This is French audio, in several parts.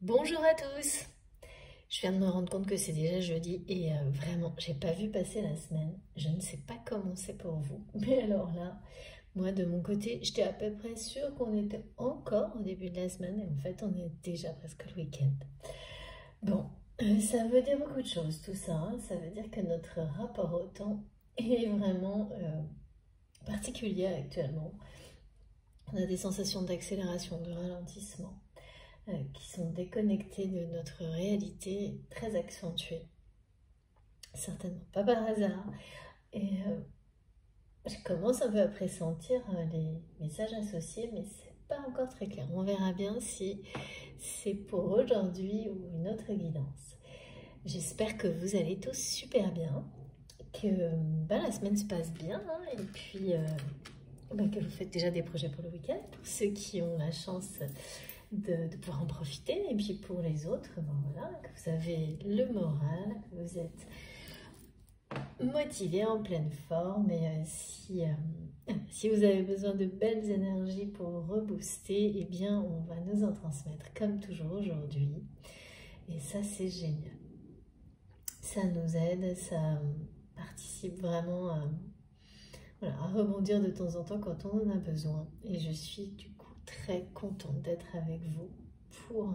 Bonjour à tous! Je viens de me rendre compte que c'est déjà jeudi et vraiment, j'ai pas vu passer la semaine. Je ne sais pas comment c'est pour vous, mais alors là, moi de mon côté, j'étais à peu près sûre qu'on était encore au début de la semaine et en fait, on est déjà presque le week-end. Bon, ça veut dire beaucoup de choses tout ça, hein. Ça veut dire que notre rapport au temps est vraiment particulier actuellement. On a des sensations d'accélération, de ralentissement, qui sont déconnectés de notre réalité, très accentuée. Certainement pas par hasard. Et je commence un peu à pressentir les messages associés, mais c'est pas encore très clair. On verra bien si c'est pour aujourd'hui ou une autre guidance. J'espère que vous allez tous super bien, que la semaine se passe bien, hein, et puis que vous faites déjà des projets pour le week-end, pour ceux qui ont la chance de pouvoir en profiter, et puis pour les autres, voilà, que vous avez le moral, que vous êtes motivé, en pleine forme, et si vous avez besoin de belles énergies pour rebooster, eh bien on va nous en transmettre comme toujours aujourd'hui, et ça c'est génial. Ça nous aide, ça participe vraiment à rebondir de temps en temps quand on en a besoin, et je suis du coup très contente d'être avec vous pour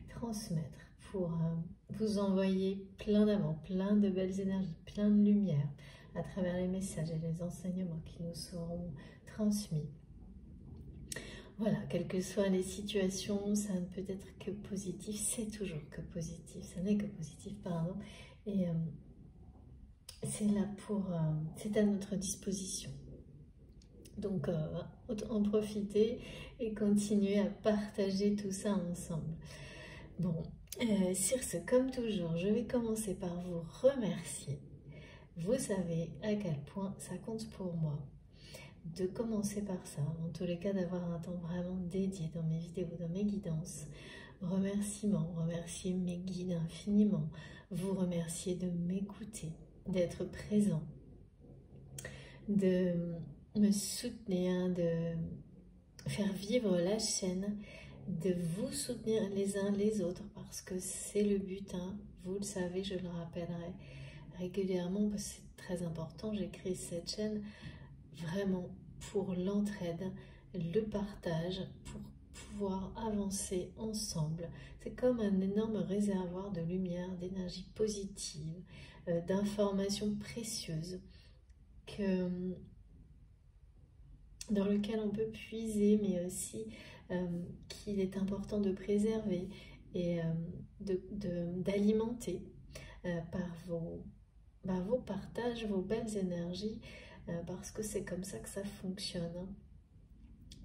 transmettre, pour vous envoyer plein d'amour, plein de belles énergies, plein de lumière à travers les messages et les enseignements qui nous seront transmis. Voilà, quelles que soient les situations, ça ne peut être que positif, c'est toujours que positif, ça n'est que positif, pardon, et c'est là pour, c'est à notre disposition. Donc, en profiter et continuer à partager tout ça ensemble. Bon, sur ce, comme toujours, je vais commencer par vous remercier. Vous savez à quel point ça compte pour moi de commencer par ça, en tous les cas d'avoir un temps vraiment dédié dans mes vidéos, dans mes guidances. Remerciements, remercier mes guides infiniment, vous remercier de m'écouter, d'être présent, de me soutenir, de faire vivre la chaîne, de vous soutenir les uns les autres, parce que c'est le but, hein. Vous le savez, je le rappellerai régulièrement, parce que c'est très important. J'ai créé cette chaîne vraiment pour l'entraide, le partage, pour pouvoir avancer ensemble. C'est comme un énorme réservoir de lumière, d'énergie positive, d'informations précieuses dans lequel on peut puiser, mais aussi qu'il est important de préserver et d'alimenter par vos partages, vos belles énergies, parce que c'est comme ça que ça fonctionne, hein.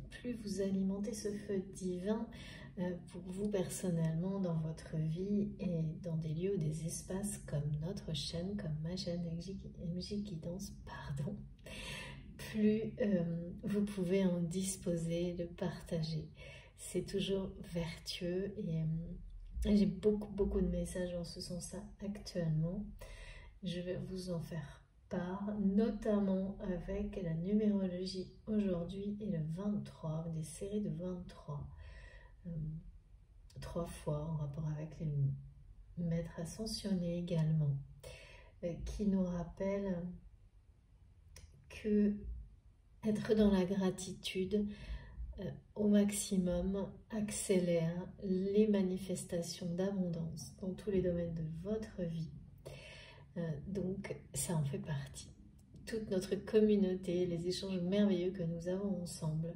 Plus vous alimentez ce feu divin pour vous personnellement dans votre vie et dans des lieux, des espaces comme notre chaîne, comme ma chaîne MJ Guidance, pardon, plus vous pouvez en disposer, le partager. C'est toujours vertueux et j'ai beaucoup de messages en ce sens-là actuellement. Je vais vous en faire part, notamment avec la numérologie aujourd'hui et le 23, des séries de 23. 3 fois en rapport avec les maîtres ascensionnés également, qui nous rappellent que être dans la gratitude au maximum accélère les manifestations d'abondance dans tous les domaines de votre vie. Donc ça en fait partie. Toute notre communauté, les échanges merveilleux que nous avons ensemble,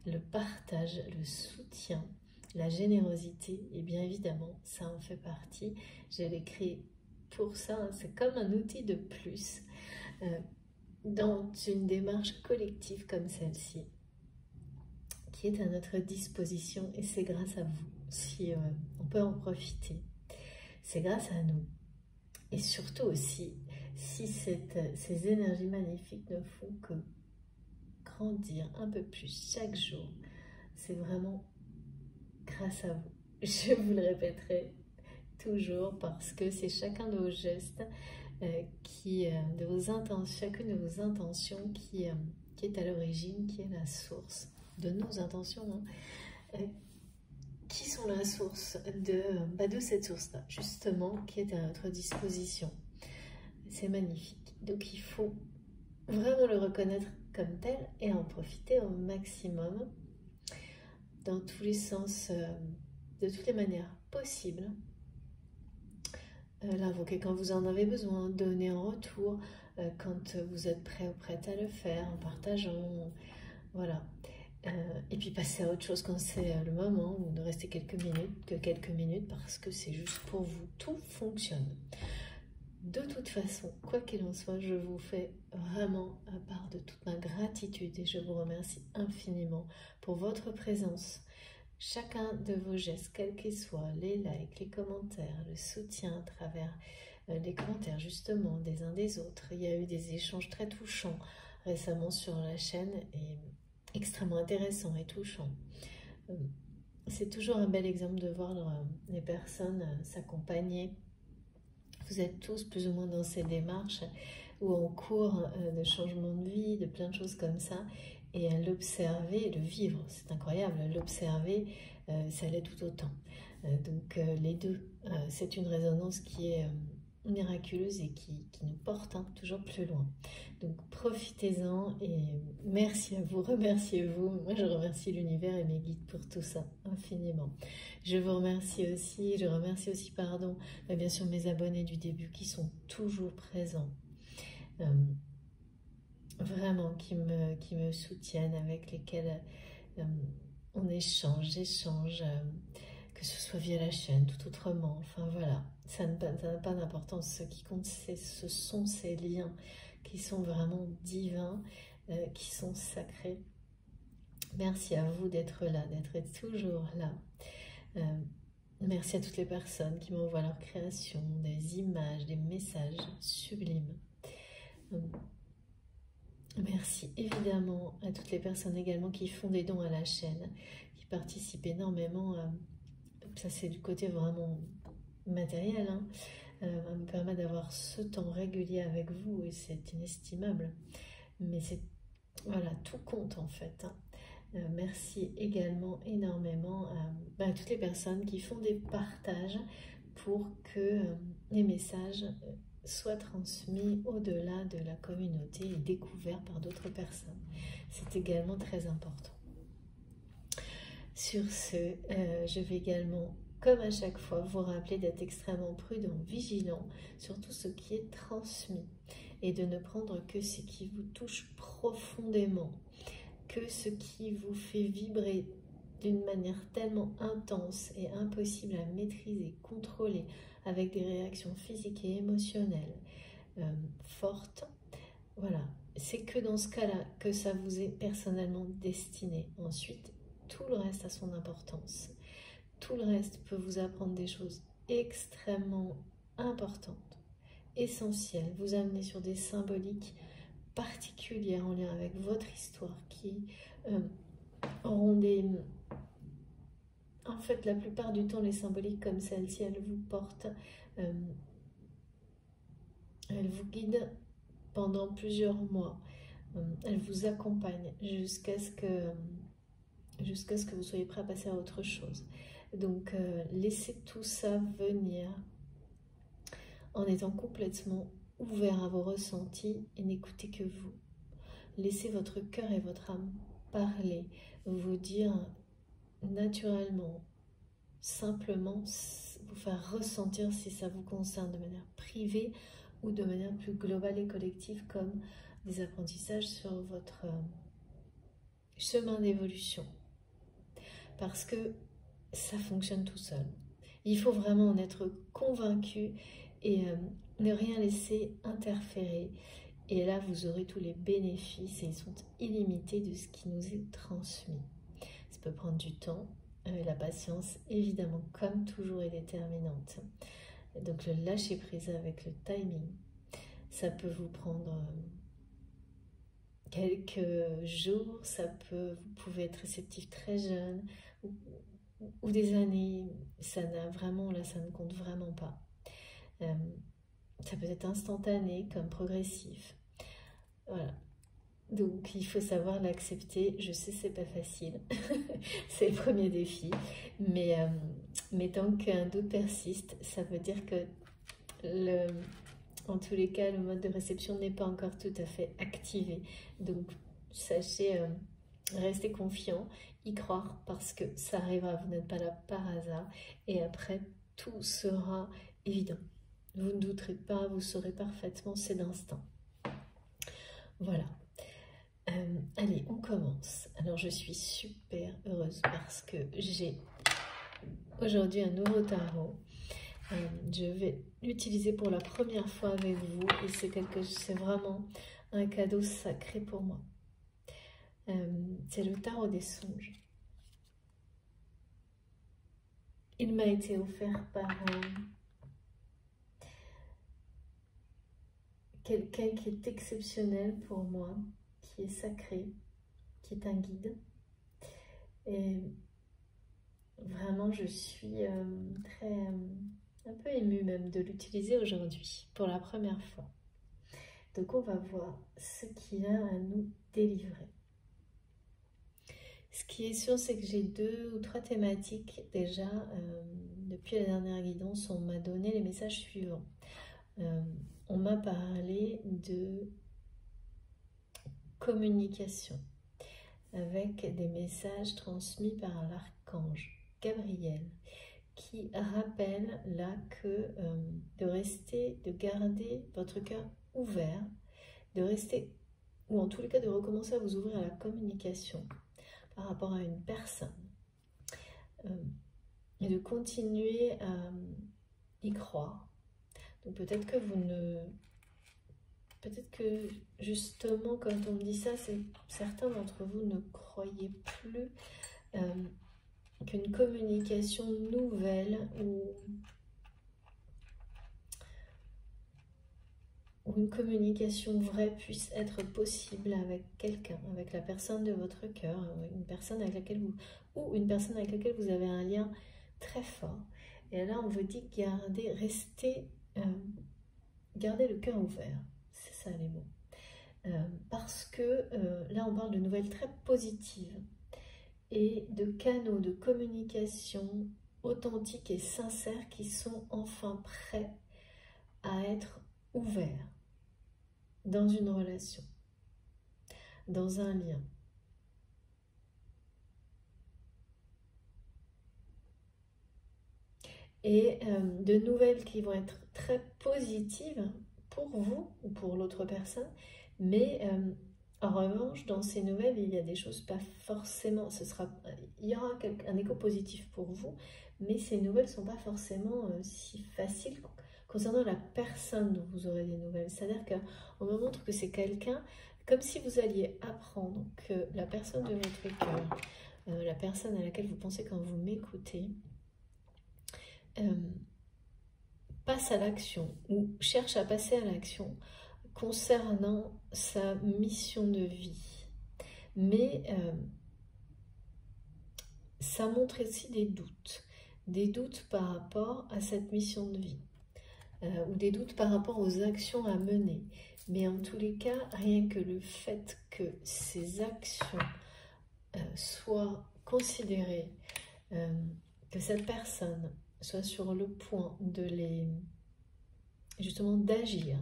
le partage, le soutien, la générosité, et bien évidemment, ça en fait partie. Je l'ai créé pour ça, hein. C'est comme un outil de plus dans une démarche collective comme celle-ci, qui est à notre disposition, et c'est grâce à vous, si on peut en profiter. C'est grâce à nous. Et surtout aussi, si ces énergies magnifiques ne font que grandir un peu plus chaque jour, c'est vraiment grâce à vous. Je vous le répéterai toujours, parce que c'est chacun de vos gestes, de vos intentions, chacune de vos intentions qui est à l'origine, qui est la source de nos intentions, hein, qui sont la source de cette source-là, justement, qui est à notre disposition. C'est magnifique. Donc il faut vraiment le reconnaître comme tel et en profiter au maximum, dans tous les sens, de toutes les manières possibles. L'invoquer quand vous en avez besoin, donner en retour quand vous êtes prêt ou prête à le faire, en partageant, voilà. Et puis passer à autre chose quand c'est le moment, ou de rester quelques minutes, parce que c'est juste pour vous, tout fonctionne. De toute façon, quoi qu'il en soit, je vous fais vraiment part de toute ma gratitude et je vous remercie infiniment pour votre présence. Chacun de vos gestes, quels qu'ils soient, les likes, les commentaires, le soutien à travers les commentaires justement des uns des autres. Il y a eu des échanges très touchants récemment sur la chaîne et extrêmement intéressants et touchants. C'est toujours un bel exemple de voir les personnes s'accompagner. Vous êtes tous plus ou moins dans ces démarches ou en cours de changement de vie, de plein de choses comme ça. Et l'observer, le vivre, c'est incroyable. L'observer, ça l'est tout autant. Donc les deux, c'est une résonance qui est miraculeuse et qui nous porte toujours plus loin. Donc profitez-en et merci à vous, remerciez-vous. Moi je remercie l'univers et mes guides pour tout ça, infiniment. Je remercie aussi, pardon, bien sûr mes abonnés du début qui sont toujours présents. Vraiment qui me soutiennent, avec lesquels on échange, que ce soit via la chaîne, tout autrement, enfin voilà, ça n'a pas d'importance. Ce qui compte, ce sont ces liens qui sont vraiment divins, qui sont sacrés. Merci à vous d'être là, d'être toujours là. Merci à toutes les personnes qui m'envoient leurs créations, des images, des messages sublimes. Merci évidemment à toutes les personnes également qui font des dons à la chaîne, qui participent énormément. Ça c'est du côté vraiment matériel, hein, me permet d'avoir ce temps régulier avec vous et c'est inestimable. Mais c'est voilà, tout compte en fait. Hein. Merci également énormément à toutes les personnes qui font des partages pour que les messages soit transmis au-delà de la communauté et découvert par d'autres personnes. C'est également très important. Sur ce, je vais également, comme à chaque fois, vous rappeler d'être extrêmement prudent, vigilant sur tout ce qui est transmis et de ne prendre que ce qui vous touche profondément, que ce qui vous fait vibrer d'une manière tellement intense et impossible à maîtriser, contrôler, avec des réactions physiques et émotionnelles fortes. Voilà, c'est que dans ce cas-là que ça vous est personnellement destiné. Ensuite, tout le reste a son importance. Tout le reste peut vous apprendre des choses extrêmement importantes, essentielles, vous amener sur des symboliques particulières en lien avec votre histoire qui auront des... En fait, la plupart du temps, les symboliques comme celle-ci, elles vous portent, elles vous guident pendant plusieurs mois. Elles vous accompagnent jusqu'à ce que vous soyez prêt à passer à autre chose. Donc, laissez tout ça venir en étant complètement ouvert à vos ressentis et n'écoutez que vous. Laissez votre cœur et votre âme parler, vous dire naturellement, simplement vous faire ressentir si ça vous concerne de manière privée ou de manière plus globale et collective, comme des apprentissages sur votre chemin d'évolution. Parce que ça fonctionne tout seul. Il faut vraiment en être convaincu et ne rien laisser interférer. Et là, vous aurez tous les bénéfices et ils sont illimités de ce qui nous est transmis. Ça peut prendre du temps. La patience, évidemment, comme toujours, est déterminante. Donc, le lâcher prise avec le timing, ça peut vous prendre quelques jours, vous pouvez être réceptif très jeune ou des années. Ça ne compte vraiment pas. Ça peut être instantané comme progressif. Voilà. Donc il faut savoir l'accepter. Je sais c'est pas facile, c'est le premier défi, mais tant qu'un doute persiste, ça veut dire que en tous les cas le mode de réception n'est pas encore tout à fait activé. Donc sachez rester confiant, y croire parce que ça arrivera, vous n'êtes pas là par hasard et après tout sera évident. Vous ne douterez pas, vous saurez parfaitement, c'est d'instinct. Voilà. Allez, on commence. Alors, je suis super heureuse parce que j'ai aujourd'hui un nouveau tarot. Je vais l'utiliser pour la première fois avec vous et c'est vraiment un cadeau sacré pour moi. C'est le tarot des songes. Il m'a été offert par quelqu'un qui est exceptionnel pour moi, qui est sacré, qui est un guide. Et vraiment, je suis un peu émue même de l'utiliser aujourd'hui, pour la première fois. Donc on va voir ce qu'il a à nous délivrer. Ce qui est sûr, c'est que j'ai 2 ou 3 thématiques déjà. Depuis la dernière guidance, on m'a donné les messages suivants. On m'a parlé de communication avec des messages transmis par l'archange Gabriel, qui rappelle là que de garder votre cœur ouvert, de rester, ou en tous les cas de recommencer à vous ouvrir à la communication par rapport à une personne, et de continuer à y croire. Donc peut-être que peut-être que justement quand on me dit ça, certains d'entre vous ne croyez plus qu'une communication nouvelle ou une communication vraie puisse être possible avec quelqu'un, avec la personne de votre cœur, une personne avec laquelle une personne avec laquelle vous avez un lien très fort. Et là, on vous dit gardez le cœur ouvert. C'est ça les mots. Parce que là, on parle de nouvelles très positives et de canaux de communication authentiques et sincères qui sont enfin prêts à être ouverts dans une relation, dans un lien. Et de nouvelles qui vont être très positives pour vous ou pour l'autre personne, mais en revanche, dans ces nouvelles, il y a des choses pas forcément, il y aura un écho positif pour vous, mais ces nouvelles ne sont pas forcément si faciles concernant la personne dont vous aurez des nouvelles. C'est-à-dire qu'on me montre que c'est quelqu'un, comme si vous alliez apprendre que la personne de votre cœur, la personne à laquelle vous pensez quand vous m'écoutez, passe à l'action ou cherche à passer à l'action concernant sa mission de vie. Mais ça montre aussi des doutes par rapport à cette mission de vie, ou des doutes par rapport aux actions à mener. Mais en tous les cas, rien que le fait que ces actions soient considérées, que cette personne soit sur le point justement d'agir,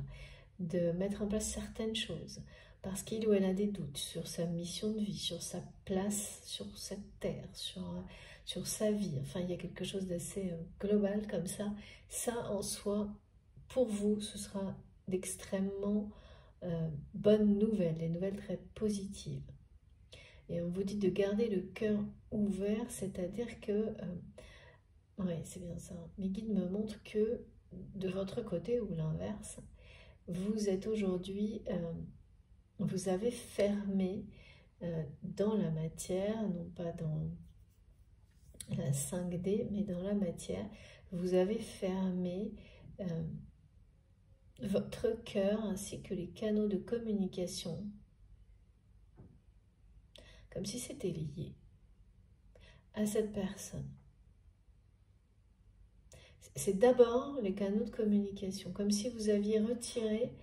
de mettre en place certaines choses, parce qu'il ou elle a des doutes sur sa mission de vie, sur sa place sur cette terre, sur sa vie. Enfin, il y a quelque chose d'assez global comme ça. Ça, en soi, pour vous, ce sera d'extrêmement bonnes nouvelles, des nouvelles très positives. Et on vous dit de garder le cœur ouvert, c'est-à-dire que... oui, c'est bien ça. Mes guides me montrent que de votre côté ou l'inverse, vous êtes aujourd'hui, vous avez fermé dans la matière, non pas dans la 5D, mais dans la matière, vous avez fermé votre cœur ainsi que les canaux de communication, comme si c'était lié à cette personne. C'est d'abord les canaux de communication, comme si vous aviez retiré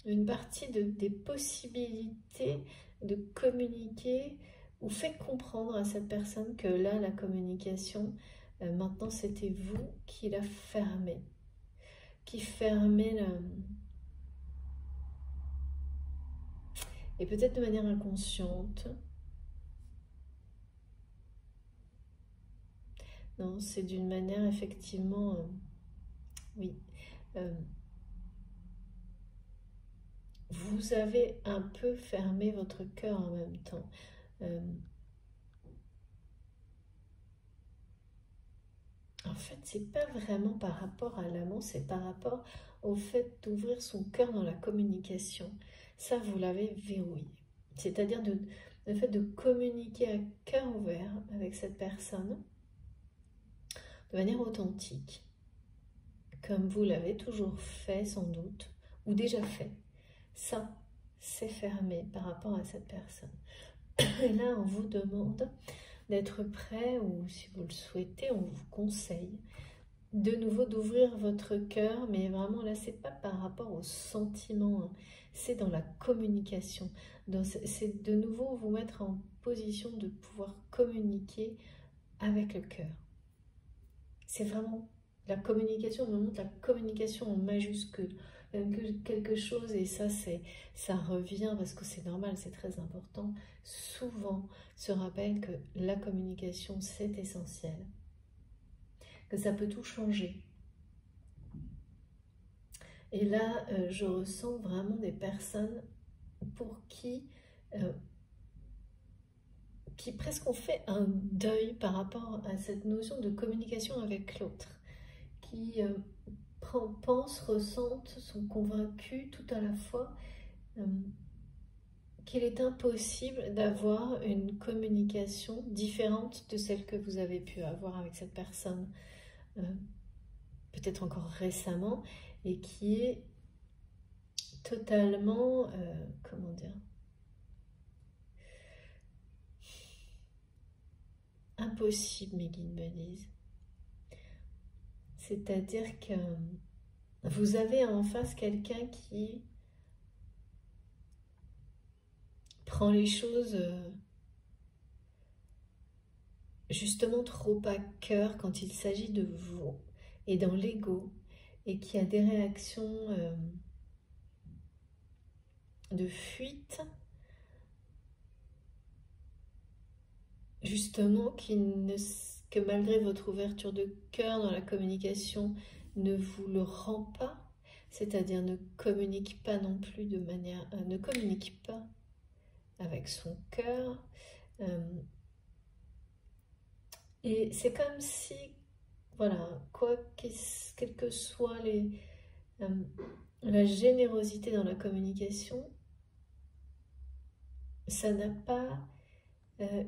une partie des possibilités de communiquer ou fait comprendre à cette personne que là, la communication, maintenant, c'était vous qui la fermez, qui fermez et peut-être de manière inconsciente. Non, c'est d'une manière effectivement, oui. Vous avez un peu fermé votre cœur en même temps. En fait, c'est pas vraiment par rapport à l'amour, c'est par rapport au fait d'ouvrir son cœur dans la communication. Ça, vous l'avez verrouillé. C'est-à-dire le fait de communiquer à cœur ouvert avec cette personne de manière authentique, comme vous l'avez toujours fait sans doute, ou déjà fait. Ça, c'est fermé par rapport à cette personne. Et là, on vous demande d'être prêt, ou si vous le souhaitez, on vous conseille de nouveau d'ouvrir votre cœur, mais vraiment là, c'est pas par rapport au sentiment, hein, c'est dans la communication. C'est de nouveau vous mettre en position de pouvoir communiquer avec le cœur. C'est vraiment la communication, on me montre la communication en majuscule, quelque chose, et ça revient parce que c'est normal, c'est très important. Souvent, se rappelle que la communication, c'est essentiel, que ça peut tout changer. Et là, je ressens vraiment des personnes pour qui presque ont fait un deuil par rapport à cette notion de communication avec l'autre, qui pensent, ressentent, sont convaincus tout à la fois qu'il est impossible d'avoir une communication différente de celle que vous avez pu avoir avec cette personne, peut-être encore récemment, et qui est totalement, comment dire, impossible, mes guides me disent. C'est-à-dire que vous avez en face quelqu'un qui prend les choses justement trop à cœur quand il s'agit de vous et dans l'ego, et qui a des réactions de fuite, justement, que malgré votre ouverture de cœur dans la communication, ne vous le rend pas, c'est-à-dire ne communique pas non plus de manière, ne communique pas avec son cœur, et c'est comme si, voilà, quelle que soit la générosité dans la communication, ça n'a pas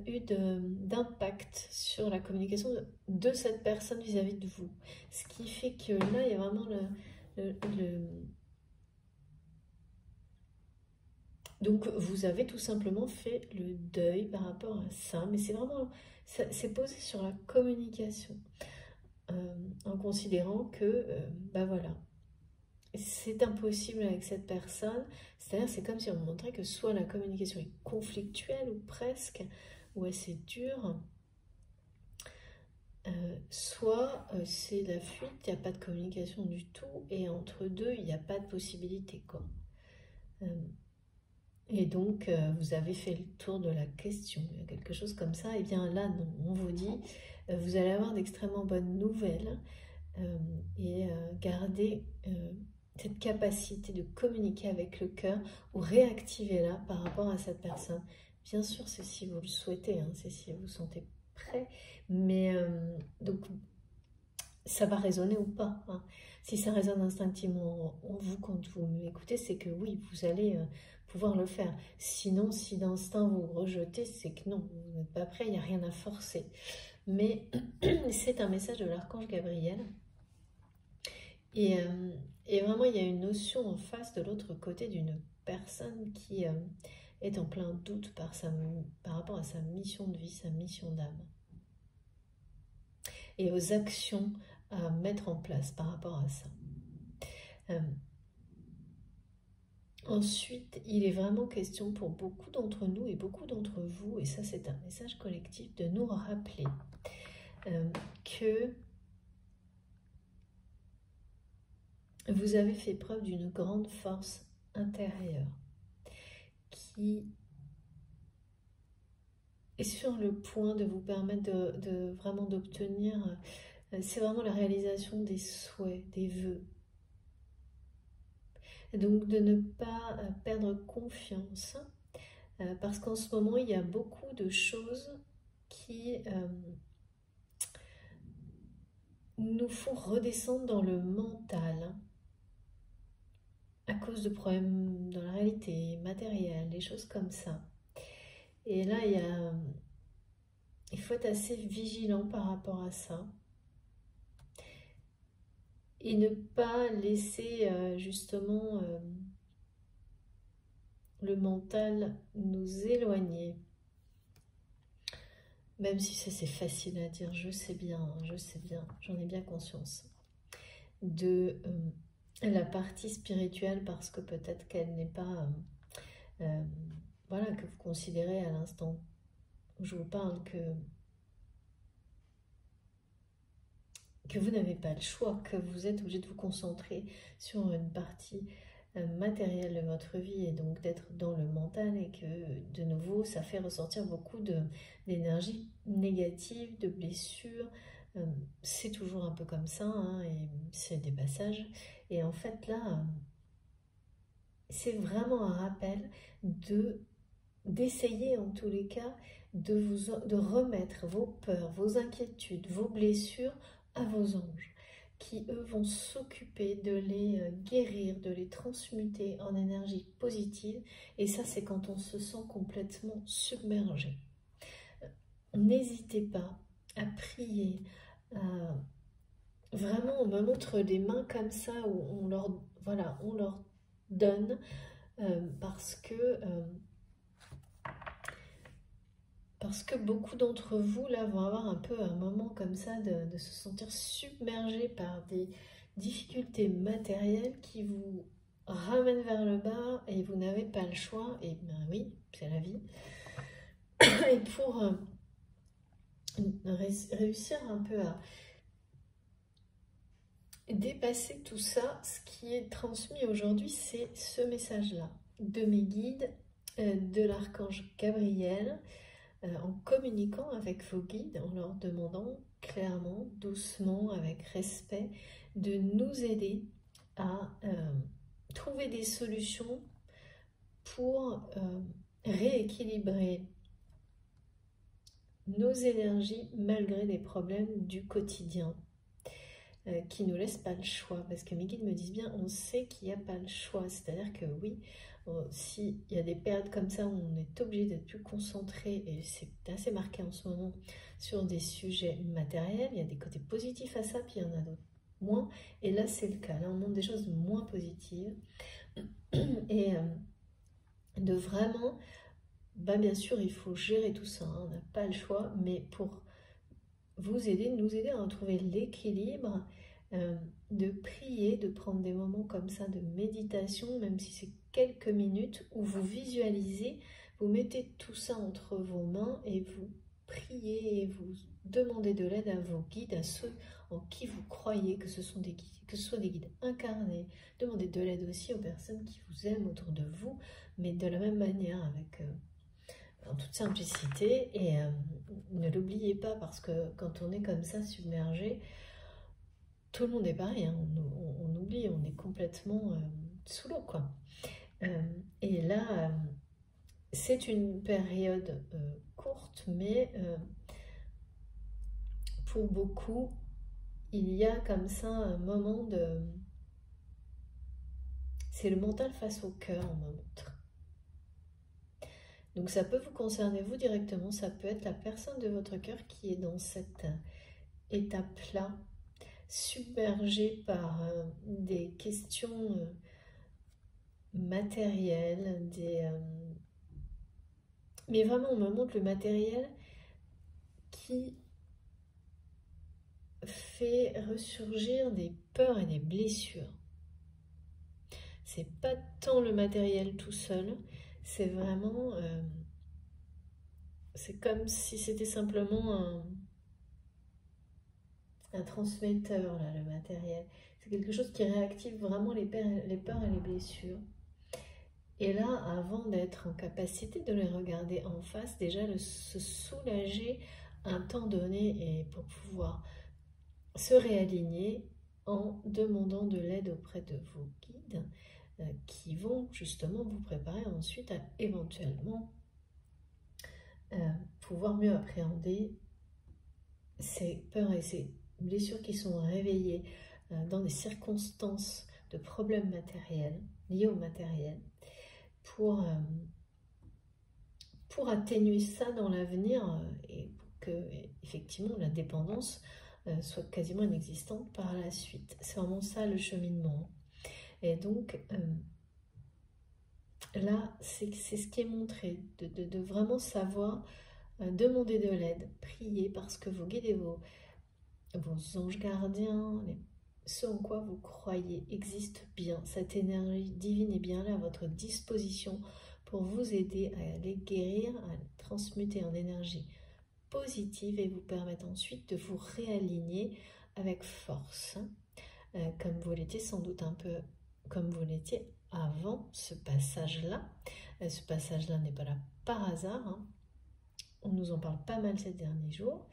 eu d'impact sur la communication de cette personne vis-à-vis de vous. Ce qui fait que là, il y a vraiment Donc, vous avez tout simplement fait le deuil par rapport à ça, mais c'est vraiment... C'est posé sur la communication, en considérant que, bah voilà, c'est impossible avec cette personne. C'est-à-dire, c'est comme si on montrait que soit la communication est conflictuelle, ou presque, ou assez dure, soit c'est la fuite, il n'y a pas de communication du tout, et entre deux, il n'y a pas de possibilité, quoi. Et donc, vous avez fait le tour de la question, quelque chose comme ça. Et bien là, non, on vous dit, vous allez avoir d'extrêmement bonnes nouvelles, et garder cette capacité de communiquer avec le cœur, ou réactiver-la par rapport à cette personne. Bien sûr, c'est si vous le souhaitez, hein, c'est si vous vous sentez prêt, mais donc ça va résonner ou pas, hein. Si ça résonne instinctivement en vous quand vous m'écoutez, c'est que oui, vous allez pouvoir le faire. Sinon, si d'instinct vous rejetez, c'est que non, vous n'êtes pas prêt, il n'y a rien à forcer. Mais c'est un message de l'archange Gabriel. Et vraiment, il y a une notion en face de l'autre côté d'une personne qui est en plein doute par rapport à sa mission de vie, sa mission d'âme, et aux actions à mettre en place par rapport à ça. Ensuite, il est vraiment question pour beaucoup d'entre nous et beaucoup d'entre vous, et ça c'est un message collectif, de nous rappeler que vous avez fait preuve d'une grande force intérieure qui est sur le point de vous permettre de vraiment d'obtenir, c'est vraiment la réalisation des souhaits, des vœux. Donc de ne pas perdre confiance, parce qu'en ce moment il y a beaucoup de choses qui nous font redescendre dans le mental à cause de problèmes dans la réalité matérielle, des choses comme ça. Et là il faut être assez vigilant par rapport à ça et ne pas laisser justement le mental nous éloigner. Même si ça c'est facile à dire, je sais bien, j'en ai bien conscience, de la partie spirituelle, parce que peut-être qu'elle n'est pas, voilà, que vous considérez à l'instant où je vous parle que vous n'avez pas le choix, que vous êtes obligé de vous concentrer sur une partie matérielle de votre vie et donc d'être dans le mental, et que de nouveau ça fait ressortir beaucoup d'énergie négative, de blessures. C'est toujours un peu comme ça, hein, et c'est des passages. Et en fait là, c'est vraiment un rappel d'essayer en tous les cas de remettre vos peurs, vos inquiétudes, vos blessures à vos anges, qui eux vont s'occuper de les guérir, de les transmuter en énergie positive. Et ça c'est quand on se sent complètement submergé. N'hésitez pas à prier, vraiment on me montre des mains comme ça où on leur donne, parce que beaucoup d'entre vous là vont avoir un peu un moment comme ça de se sentir submergé par des difficultés matérielles qui vous ramènent vers le bas, et vous n'avez pas le choix. Et ben oui, c'est la vie. Et pour réussir un peu à dépasser tout ça, ce qui est transmis aujourd'hui, c'est ce message-là de mes guides, de l'archange Gabriel, en communiquant avec vos guides, en leur demandant clairement, doucement, avec respect, de nous aider à trouver des solutions pour rééquilibrer nos énergies malgré les problèmes du quotidien qui ne nous laissent pas le choix. Parce que mes guides me disent bien, on sait qu'il n'y a pas le choix, c'est-à-dire que oui, s'il y a des périodes comme ça où on est obligé d'être plus concentré, et c'est assez marqué en ce moment, sur des sujets matériels, il y a des côtés positifs à ça, puis il y en a d'autres moins, et là c'est le cas, là on montre des choses moins positives, et de vraiment, bien sûr il faut gérer tout ça, hein, on n'a pas le choix, mais pour vous aider, nous aider à retrouver l'équilibre, de prier, de prendre des moments comme ça de méditation, même si c'est quelques minutes, où vous visualisez, vous mettez tout ça entre vos mains et vous priez et vous demandez de l'aide à vos guides, à ceux en qui vous croyez que ce sont des guides, que ce soit des guides incarnés. Demandez de l'aide aussi aux personnes qui vous aiment autour de vous, mais de la même manière, avec en toute simplicité. Et ne l'oubliez pas, parce que quand on est comme ça submergé, tout le monde est pareil, hein, on oublie, on est complètement sous l'eau, quoi. Et là, c'est une période courte, mais pour beaucoup, il y a comme ça un moment de... C'est le mental face au cœur, on me montre. Donc ça peut vous concerner vous directement, ça peut être la personne de votre cœur qui est dans cette étape-là, submergée par des questions matérielles, mais vraiment on me montre le matériel qui fait ressurgir des peurs et des blessures. c'est pas tant le matériel tout seul, c'est vraiment, c'est comme si c'était simplement un transmetteur, là, le matériel. C'est quelque chose qui réactive vraiment les peurs et les blessures. Et là, avant d'être en capacité de les regarder en face, déjà se soulager un temps donné et pour pouvoir se réaligner en demandant de l'aide auprès de vos guides qui vont justement vous préparer ensuite à éventuellement pouvoir mieux appréhender ces peurs et ces blessures qui sont réveillées dans des circonstances de problèmes matériels, liés au matériel, pour atténuer ça dans l'avenir et pour que, effectivement, la dépendance soit quasiment inexistante par la suite. C'est vraiment ça le cheminement. Et donc, là, c'est ce qui est montré, de vraiment savoir demander de l'aide, prier parce que vos guides et vos anges gardiens, ce en quoi vous croyez existe bien. Cette énergie divine est bien là à votre disposition pour vous aider à les guérir, à les transmuter en énergie positive et vous permettre ensuite de vous réaligner avec force, comme vous l'étiez sans doute un peu comme vous l'étiez avant ce passage-là. Ce passage-là n'est pas là par hasard, hein. On nous en parle pas mal ces derniers jours,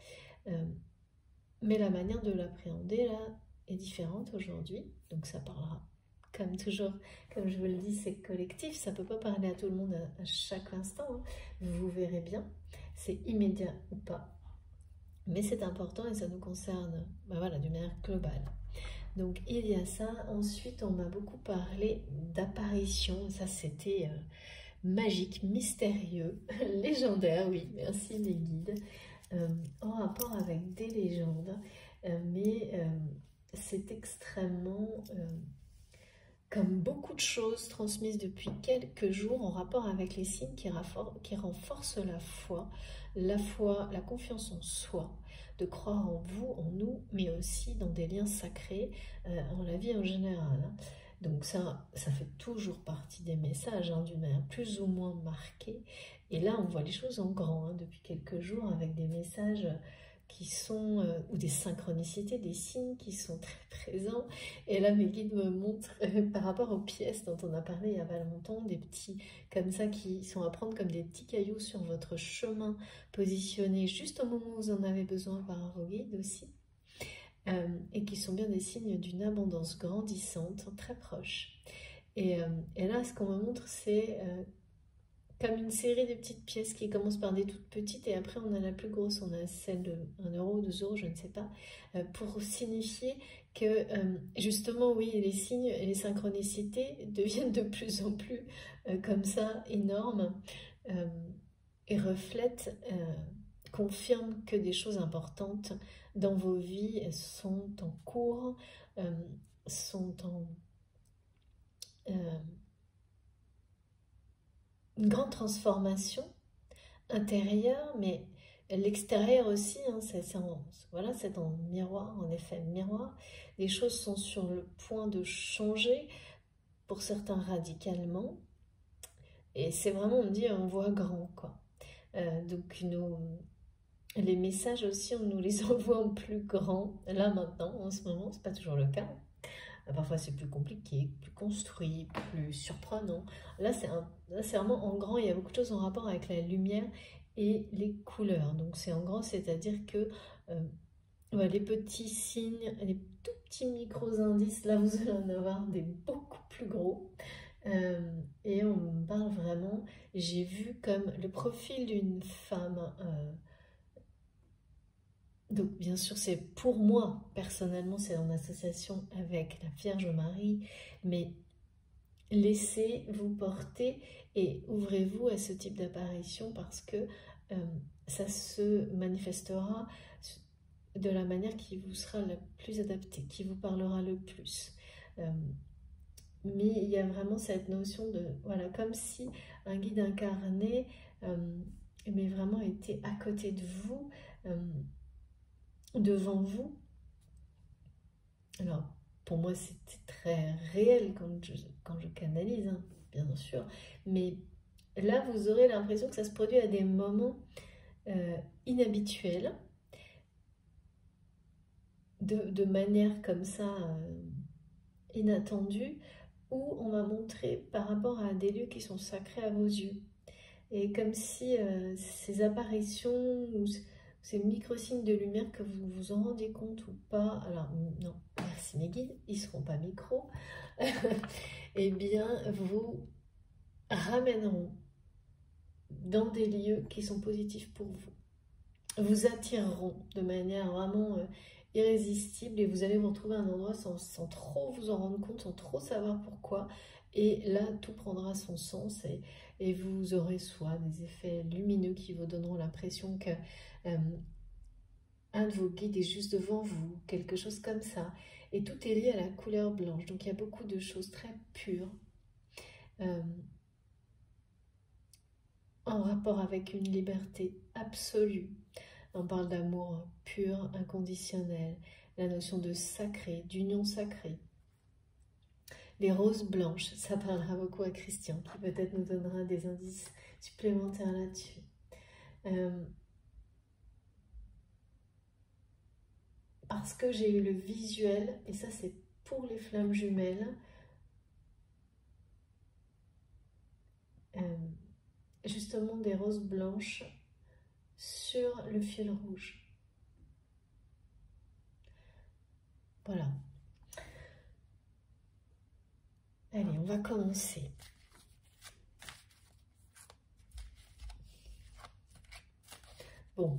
mais la manière de l'appréhender là est différente aujourd'hui, donc ça parlera. Comme toujours, comme je vous le dis, c'est collectif, ça ne peut pas parler à tout le monde à chaque instant, hein. Vous verrez bien, c'est immédiat ou pas, mais c'est important et ça nous concerne voilà, d'une manière globale. Donc il y a ça. Ensuite, on m'a beaucoup parlé d'apparitions, ça c'était magique, mystérieux, légendaire, oui, merci les guides, en rapport avec des légendes, mais c'est extrêmement, comme beaucoup de choses transmises depuis quelques jours en rapport avec les signes qui renforcent la foi, la confiance en soi, de croire en vous, en nous, mais aussi dans des liens sacrés, en la vie en général, hein. Donc ça fait toujours partie des messages, hein, d'une manière plus ou moins marquée. Et là, on voit les choses en grand, hein, depuis quelques jours, avec des messages qui sont, ou des synchronicités, des signes qui sont très présents. Et là, mes guides me montrent, par rapport aux pièces dont on a parlé il n'y a pas longtemps, des petits, comme ça, qui sont à prendre comme des petits cailloux sur votre chemin, positionnés juste au moment où vous en avez besoin par vos guides aussi. Et qui sont bien des signes d'une abondance grandissante, très proche. Et là, ce qu'on me montre, c'est comme une série de petites pièces qui commencent par des toutes petites, et après on a la plus grosse, on a celle de 1 euro, 2 euros, je ne sais pas, pour signifier que justement, oui, les signes et les synchronicités deviennent de plus en plus comme ça, énormes, et reflètent, confirment que des choses importantes dans vos vies sont en cours, sont en une grande transformation intérieure, mais l'extérieur aussi, hein, voilà, c'est en miroir, en effet miroir. Les choses sont sur le point de changer, pour certains radicalement, et c'est vraiment, on dit, on voit grand, quoi. Donc les messages aussi, on nous les envoie en plus grand, là maintenant, en ce moment, c'est pas toujours le cas. Parfois c'est plus compliqué, plus construit, plus surprenant. Là c'est vraiment en grand, il y a beaucoup de choses en rapport avec la lumière et les couleurs. Donc c'est en grand, c'est-à-dire que les petits signes, les tout petits micros-indices, là vous allez en avoir des beaucoup plus gros. Et on me parle vraiment, j'ai vu comme le profil d'une femme. Donc bien sûr c'est pour moi, personnellement c'est en association avec la Vierge Marie, mais laissez-vous porter et ouvrez-vous à ce type d'apparition parce que ça se manifestera de la manière qui vous sera la plus adaptée, qui vous parlera le plus. Mais il y a vraiment cette notion de, voilà, comme si un guide incarné mais vraiment était à côté de vous, devant vous. Alors, pour moi, c'était très réel quand je canalise, hein, bien sûr. Mais là, vous aurez l'impression que ça se produit à des moments inhabituels, de manière comme ça, inattendue, où on m'a montré par rapport à des lieux qui sont sacrés à vos yeux. Et comme si ces apparitions ou ces micro-signes de lumière, que vous vous en rendez compte ou pas, alors non, merci mes guides, ils ne seront pas micro, eh bien vous ramèneront dans des lieux qui sont positifs pour vous. Vous attireront de manière vraiment irrésistible et vous allez vous retrouver à un endroit sans trop vous en rendre compte, sans trop savoir pourquoi. Et là, tout prendra son sens et vous aurez soit des effets lumineux qui vous donneront l'impression que un de vos guides est juste devant vous, quelque chose comme ça. Et tout est lié à la couleur blanche. Donc il y a beaucoup de choses très pures en rapport avec une liberté absolue. On parle d'amour pur, inconditionnel, la notion de sacré, d'union sacrée. Les roses blanches, ça parlera beaucoup à Christian, qui peut-être nous donnera des indices supplémentaires là-dessus. Parce que j'ai eu le visuel, et ça c'est pour les flammes jumelles, justement des roses blanches sur le fil rouge. Voilà. Allez, on va commencer. Bon,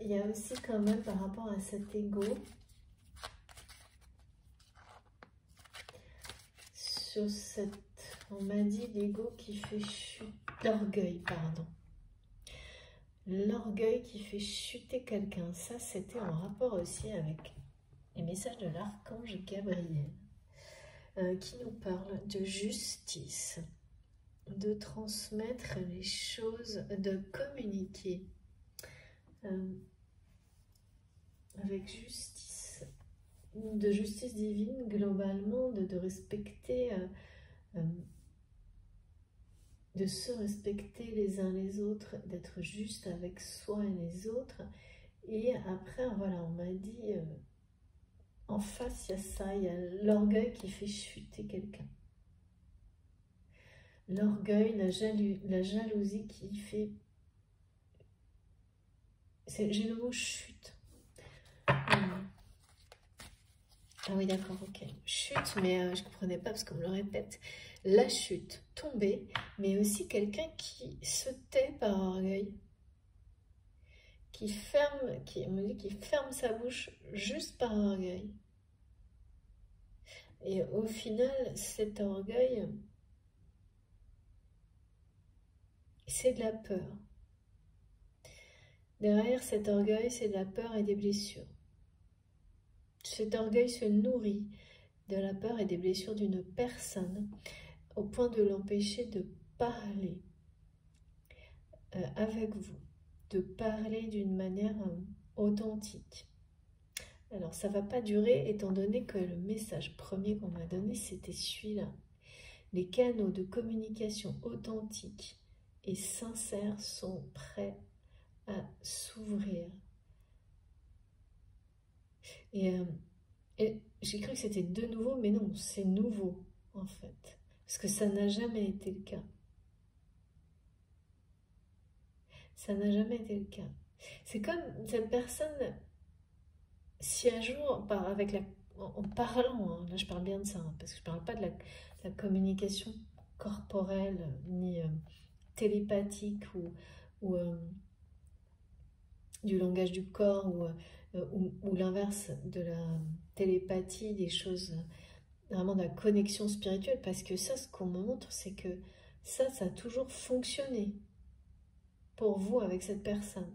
il y a aussi quand même par rapport à cet ego, sur cette, on m'a dit l'ego qui fait chuter, l'orgueil, pardon. L'orgueil qui fait chuter quelqu'un, ça c'était en rapport aussi avec les messages de l'archange Gabriel, qui nous parle de justice, de transmettre les choses, de communiquer avec justice, de justice divine globalement, de respecter, de se respecter les uns les autres, d'être juste avec soi et les autres. Et après, voilà, on m'a dit, en face, il y a ça, il y a l'orgueil qui fait chuter quelqu'un. L'orgueil, la jalousie qui fait... J'ai le mot chute. Ah oui, d'accord, ok. Chute, mais je ne comprenais pas parce qu'on me le répète. La chute, tomber, mais aussi quelqu'un qui se tait par orgueil, qui ferme sa bouche juste par orgueil. Et au final, cet orgueil, c'est de la peur. Derrière cet orgueil, c'est de la peur et des blessures. Cet orgueil se nourrit de la peur et des blessures d'une personne au point de l'empêcher de parler avec vous, de parler d'une manière authentique. Alors ça ne va pas durer étant donné que le message premier qu'on m'a donné c'était celui-là. Les canaux de communication authentiques et sincères sont prêts à s'ouvrir. Et j'ai cru que c'était de nouveau, mais non, c'est nouveau en fait. Parce que ça n'a jamais été le cas. Ça n'a jamais été le cas. C'est comme cette personne, si un jour, en parlant, hein, là je parle bien de ça, hein, parce que je ne parle pas de la communication corporelle, ni télépathique, ou du langage du corps, ou l'inverse de la télépathie, des choses, vraiment de la connexion spirituelle, parce que ça, ce qu'on me montre, c'est que ça a toujours fonctionné pour vous avec cette personne.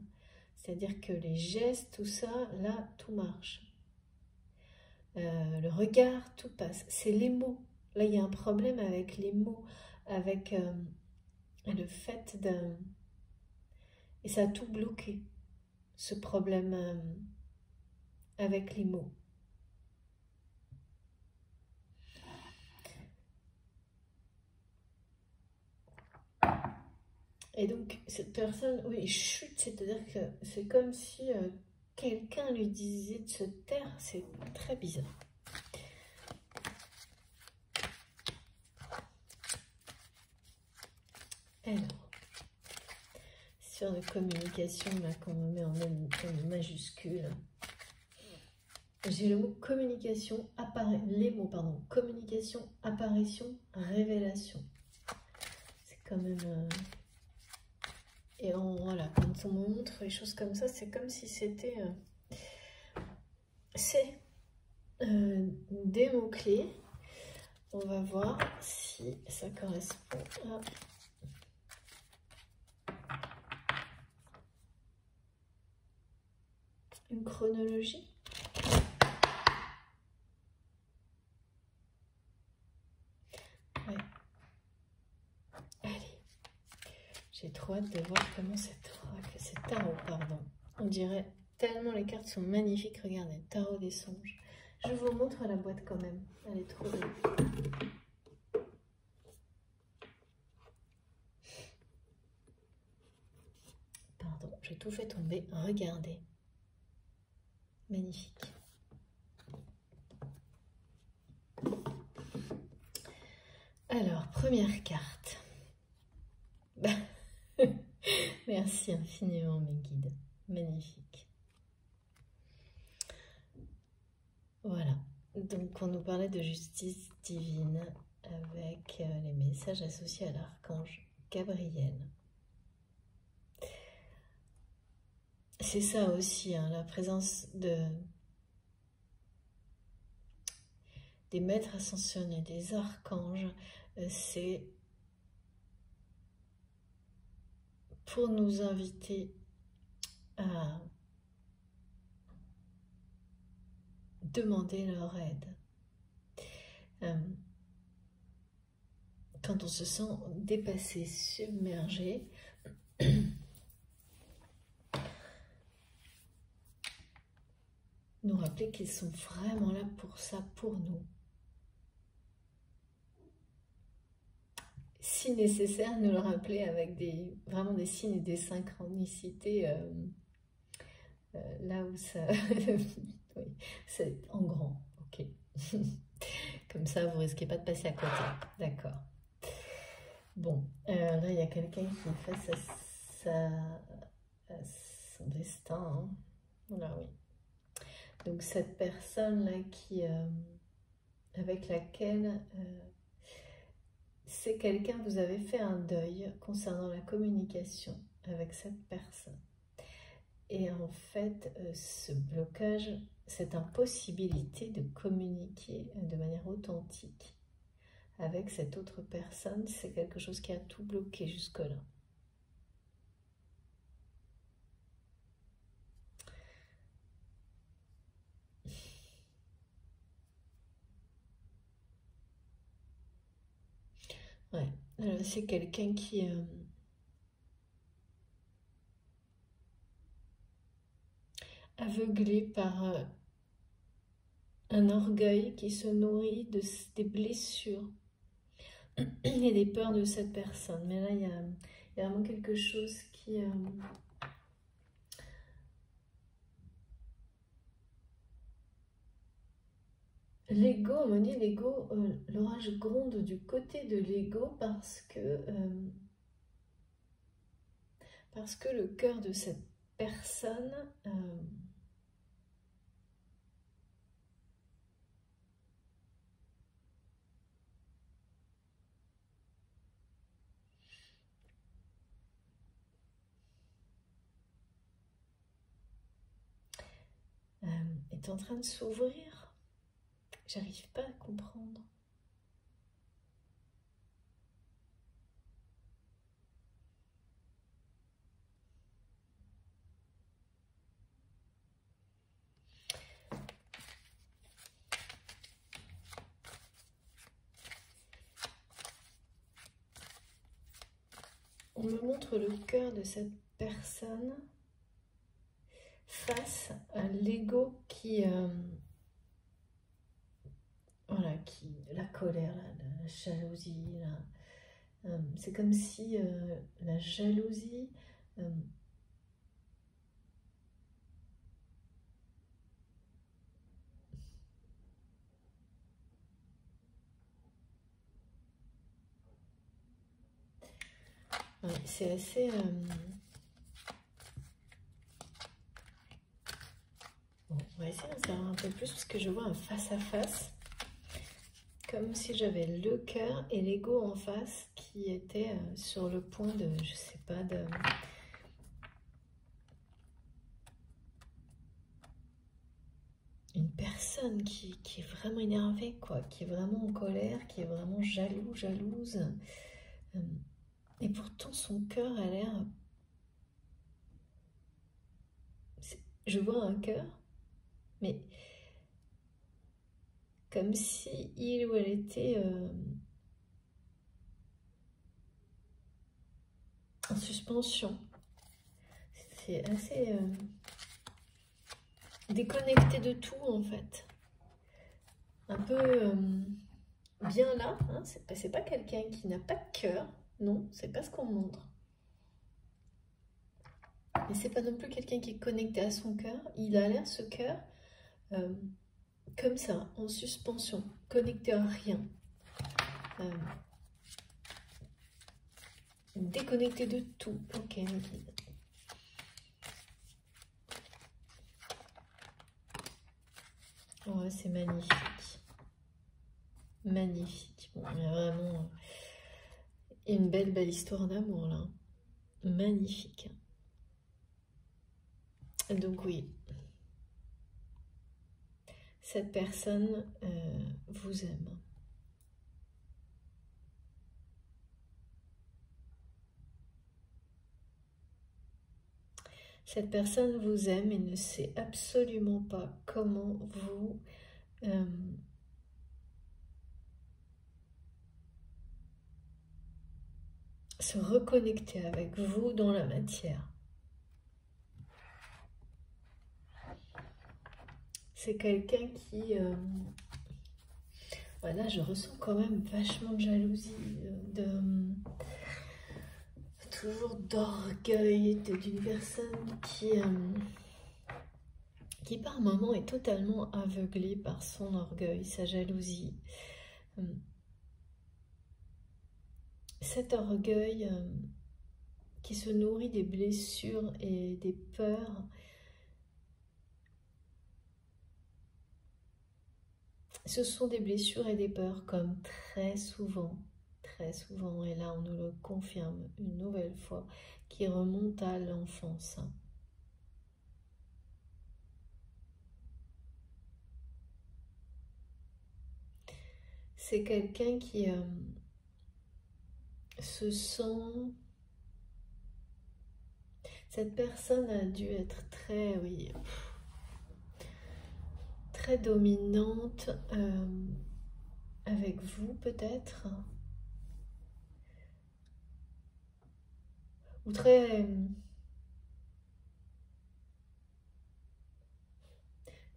C'est-à-dire que les gestes, tout ça, là, tout marche. Le regard, tout passe. C'est les mots. Là, il y a un problème avec les mots, avec le fait de... Et ça a tout bloqué, ce problème avec les mots. Et donc, cette personne, oui, chute, c'est-à-dire que c'est comme si quelqu'un lui disait de se taire. C'est très bizarre. Alors, sur de communication, là, qu'on me met en majuscule, j'ai le mot communication, les mots, pardon, communication, apparition, révélation. C'est quand même... Et voilà, quand on me montre les choses comme ça, c'est comme si c'était... c'est des mots-clés. On va voir si ça correspond à... une chronologie. Ouais. Allez. J'ai trop hâte de voir comment c'est tarot, pardon. On dirait tellement les cartes sont magnifiques. Regardez, tarot des songes. Je vous montre la boîte quand même. Elle est trop belle. Pardon, j'ai tout fait tomber. Regardez. Magnifique. Alors, première carte. Merci infiniment mes guides. Magnifique. Voilà. Donc, on nous parlait de justice divine avec les messages associés à l'archange Gabriel. C'est ça aussi, hein, la présence des maîtres ascensionnés, des archanges, c'est pour nous inviter à demander leur aide. Quand on se sent dépassé, submergé, nous rappeler qu'ils sont vraiment là pour ça, pour nous. Si nécessaire, nous le rappeler avec vraiment des signes et des synchronicités là où ça... oui, c'est en grand, ok. Comme ça, vous risquez pas de passer à côté, d'accord. Bon, là, il y a quelqu'un qui est face à son destin, hein. Voilà, oui. Donc, cette personne-là avec laquelle... c'est quelqu'un, vous avez fait un deuil concernant la communication avec cette personne. Et en fait, ce blocage, cette impossibilité de communiquer de manière authentique avec cette autre personne, c'est quelque chose qui a tout bloqué jusque-là. Ouais, c'est quelqu'un qui... aveuglé par un orgueil qui se nourrit des blessures et des peurs de cette personne. Mais là, il y a vraiment quelque chose qui... l'ego, on me dit l'ego, l'orage gronde du côté de l'ego parce que le cœur de cette personne est en train de s'ouvrir. J'arrive pas à comprendre. On me montre le cœur de cette personne face à l'ego qui... voilà, la colère, la jalousie, C'est comme si la jalousie... ouais, c'est assez... Bon, on va essayer d'en savoir un peu plus parce que je vois un face-à-face. Comme si j'avais le cœur et l'ego en face qui étaient sur le point de, je sais pas, de... Une personne qui est vraiment énervée, quoi, qui est vraiment en colère, qui est vraiment jaloux, jalouse. Et pourtant, son cœur a l'air... Je vois un cœur, mais comme si il ou elle était en suspension. C'est assez déconnecté de tout, en fait. Un peu bien là, hein, c'est pas quelqu'un qui n'a pas de cœur, non, c'est pas ce qu'on montre. Mais c'est pas non plus quelqu'un qui est connecté à son cœur. Il a l'air, ce cœur, comme ça, en suspension, connecté à rien. Déconnecté de tout. Ok, ok. Ouais, c'est magnifique. Magnifique. Bon, il y a vraiment une belle histoire d'amour là. Magnifique. Donc oui, cette personne vous aime. Cette personne vous aime et ne sait absolument pas comment vous se reconnecter avec vous dans la matière. C'est quelqu'un qui... voilà, je ressens quand même vachement de jalousie, toujours d'orgueil d'une personne qui par moments est totalement aveuglée par son orgueil, sa jalousie. Cet orgueil qui se nourrit des blessures et des peurs. Ce sont des blessures et des peurs comme très souvent, et là on nous le confirme une nouvelle fois, qui remontent à l'enfance. C'est quelqu'un qui se sent... Cette personne a dû être très, oui, très dominante avec vous peut-être. Ou très...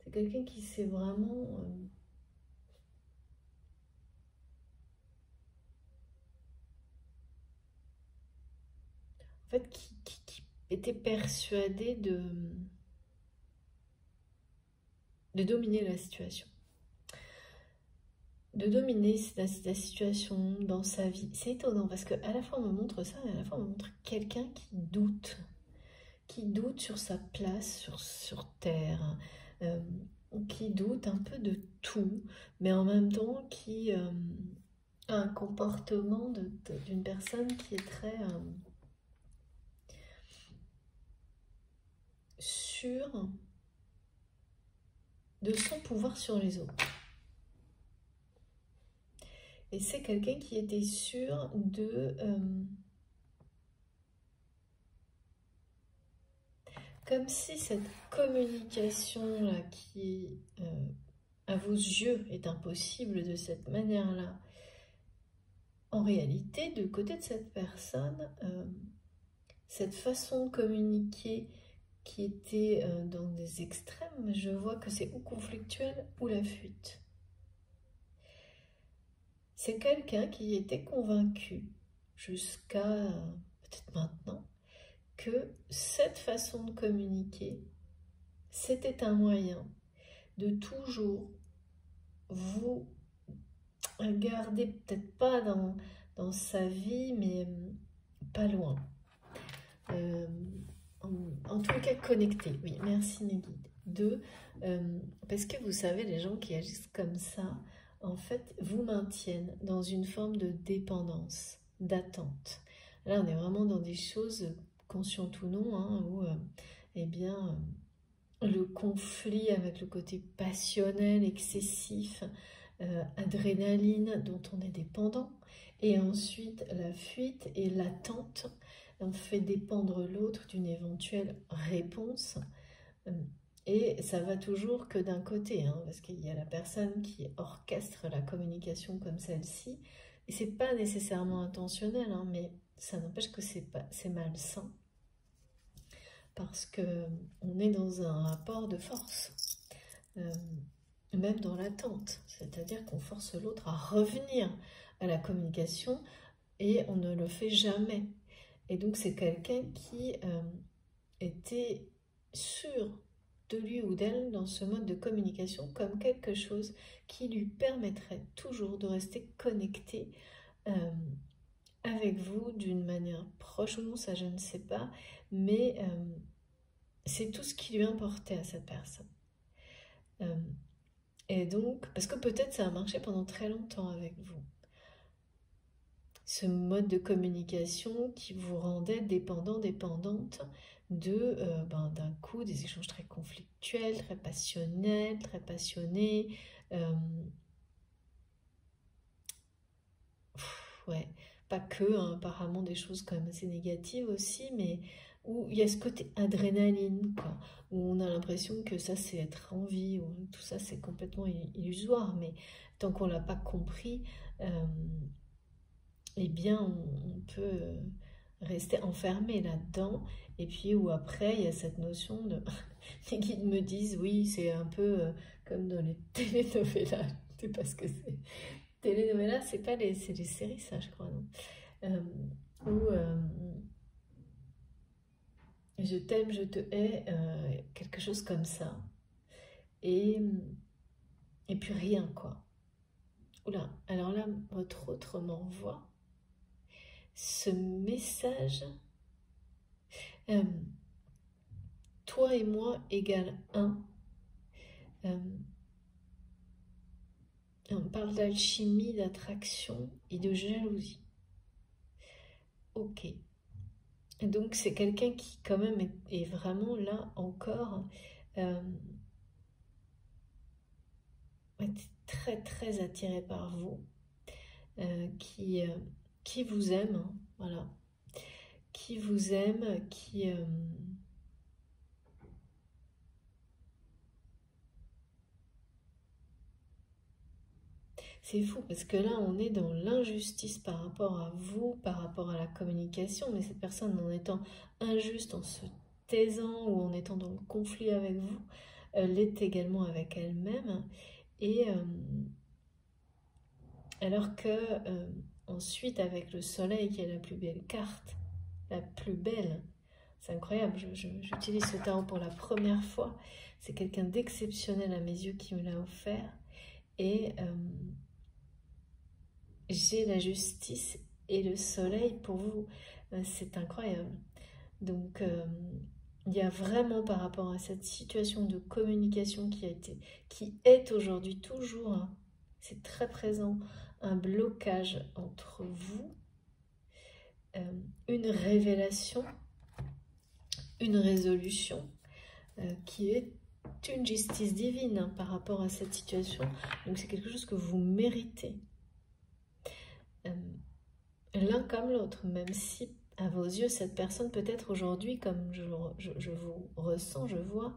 c'est quelqu'un qui sait vraiment... en fait, qui était persuadé de dominer la situation. De dominer la situation dans sa vie. C'est étonnant parce qu'à la fois on me montre ça et à la fois on me montre quelqu'un qui doute sur sa place sur Terre, qui doute un peu de tout, mais en même temps qui a un comportement d'une personne qui est très sûre de son pouvoir sur les autres. Et c'est quelqu'un qui était sûr de... comme si cette communication-là, qui à vos yeux est impossible de cette manière-là, en réalité, du côté de cette personne, cette façon de communiquer qui était dans des extrêmes, je vois que c'est ou conflictuel ou la fuite. C'est quelqu'un qui était convaincu, jusqu'à peut-être maintenant, que cette façon de communiquer, c'était un moyen de toujours vous garder, peut-être pas dans sa vie, mais pas loin. En tout cas connecté. Oui, merci mes guides. 2, parce que vous savez, les gens qui agissent comme ça, en fait, vous maintiennent dans une forme de dépendance, d'attente. Là, on est vraiment dans des choses, conscientes ou non, hein, où, eh bien, le conflit avec le côté passionnel, excessif, adrénaline dont on est dépendant, et ensuite la fuite et l'attente, on fait dépendre l'autre d'une éventuelle réponse, et ça va toujours que d'un côté, hein, parce qu'il y a la personne qui orchestre la communication comme celle-ci, et c'est pas nécessairement intentionnel, hein, mais ça n'empêche que c'est malsain, parce qu'on est dans un rapport de force, même dans l'attente, c'est-à-dire qu'on force l'autre à revenir à la communication et on ne le fait jamais. Et donc c'est quelqu'un qui était sûr de lui ou d'elle dans ce mode de communication comme quelque chose qui lui permettrait toujours de rester connecté avec vous d'une manière proche ou non, ça je ne sais pas, mais c'est tout ce qui lui importait à cette personne. Et donc, parce que peut-être ça a marché pendant très longtemps avec vous. Ce mode de communication qui vous rendait dépendant, dépendante d'un coup, des échanges très conflictuels, très passionnels, très passionnés. Ouais, pas que, hein, apparemment des choses quand même assez négatives aussi, mais où il y a ce côté adrénaline, quoi, où on a l'impression que ça c'est être en vie, où tout ça c'est complètement illusoire, mais tant qu'on l'a pas compris, eh bien on peut rester enfermé là-dedans, et puis où après il y a cette notion de... Les guides me disent, oui, c'est un peu comme dans les télénovelas, je sais pas ce que c'est. Télénovelas, c'est pas c'est les séries, ça, je crois, non, où je t'aime, je te hais, quelque chose comme ça. Et puis rien, quoi. Oula, alors là, votre autre m'envoie ce message. Toi et moi égale 1. On parle d'alchimie, d'attraction et de jalousie. Ok. Donc c'est quelqu'un qui quand même est vraiment là encore est très très attiré par vous, qui vous aime, hein, voilà, qui vous aime, qui c'est fou parce que là on est dans l'injustice par rapport à vous, par rapport à la communication, mais cette personne en étant injuste, en se taisant ou en étant dans le conflit avec vous, l'est également avec elle-même. Et alors que ensuite avec le soleil qui est la plus belle carte, la plus belle, c'est incroyable, j'utilise ce tarot pour la première fois, c'est quelqu'un d'exceptionnel à mes yeux qui me l'a offert, et j'ai la justice et le soleil pour vous, c'est incroyable. Donc il y a vraiment par rapport à cette situation de communication qui est aujourd'hui toujours, hein, c'est très présent, un blocage entre vous, une révélation, une résolution qui est une justice divine, hein, par rapport à cette situation. Donc c'est quelque chose que vous méritez, l'un comme l'autre, même si à vos yeux cette personne peut-être aujourd'hui, comme je vous ressens, je vois,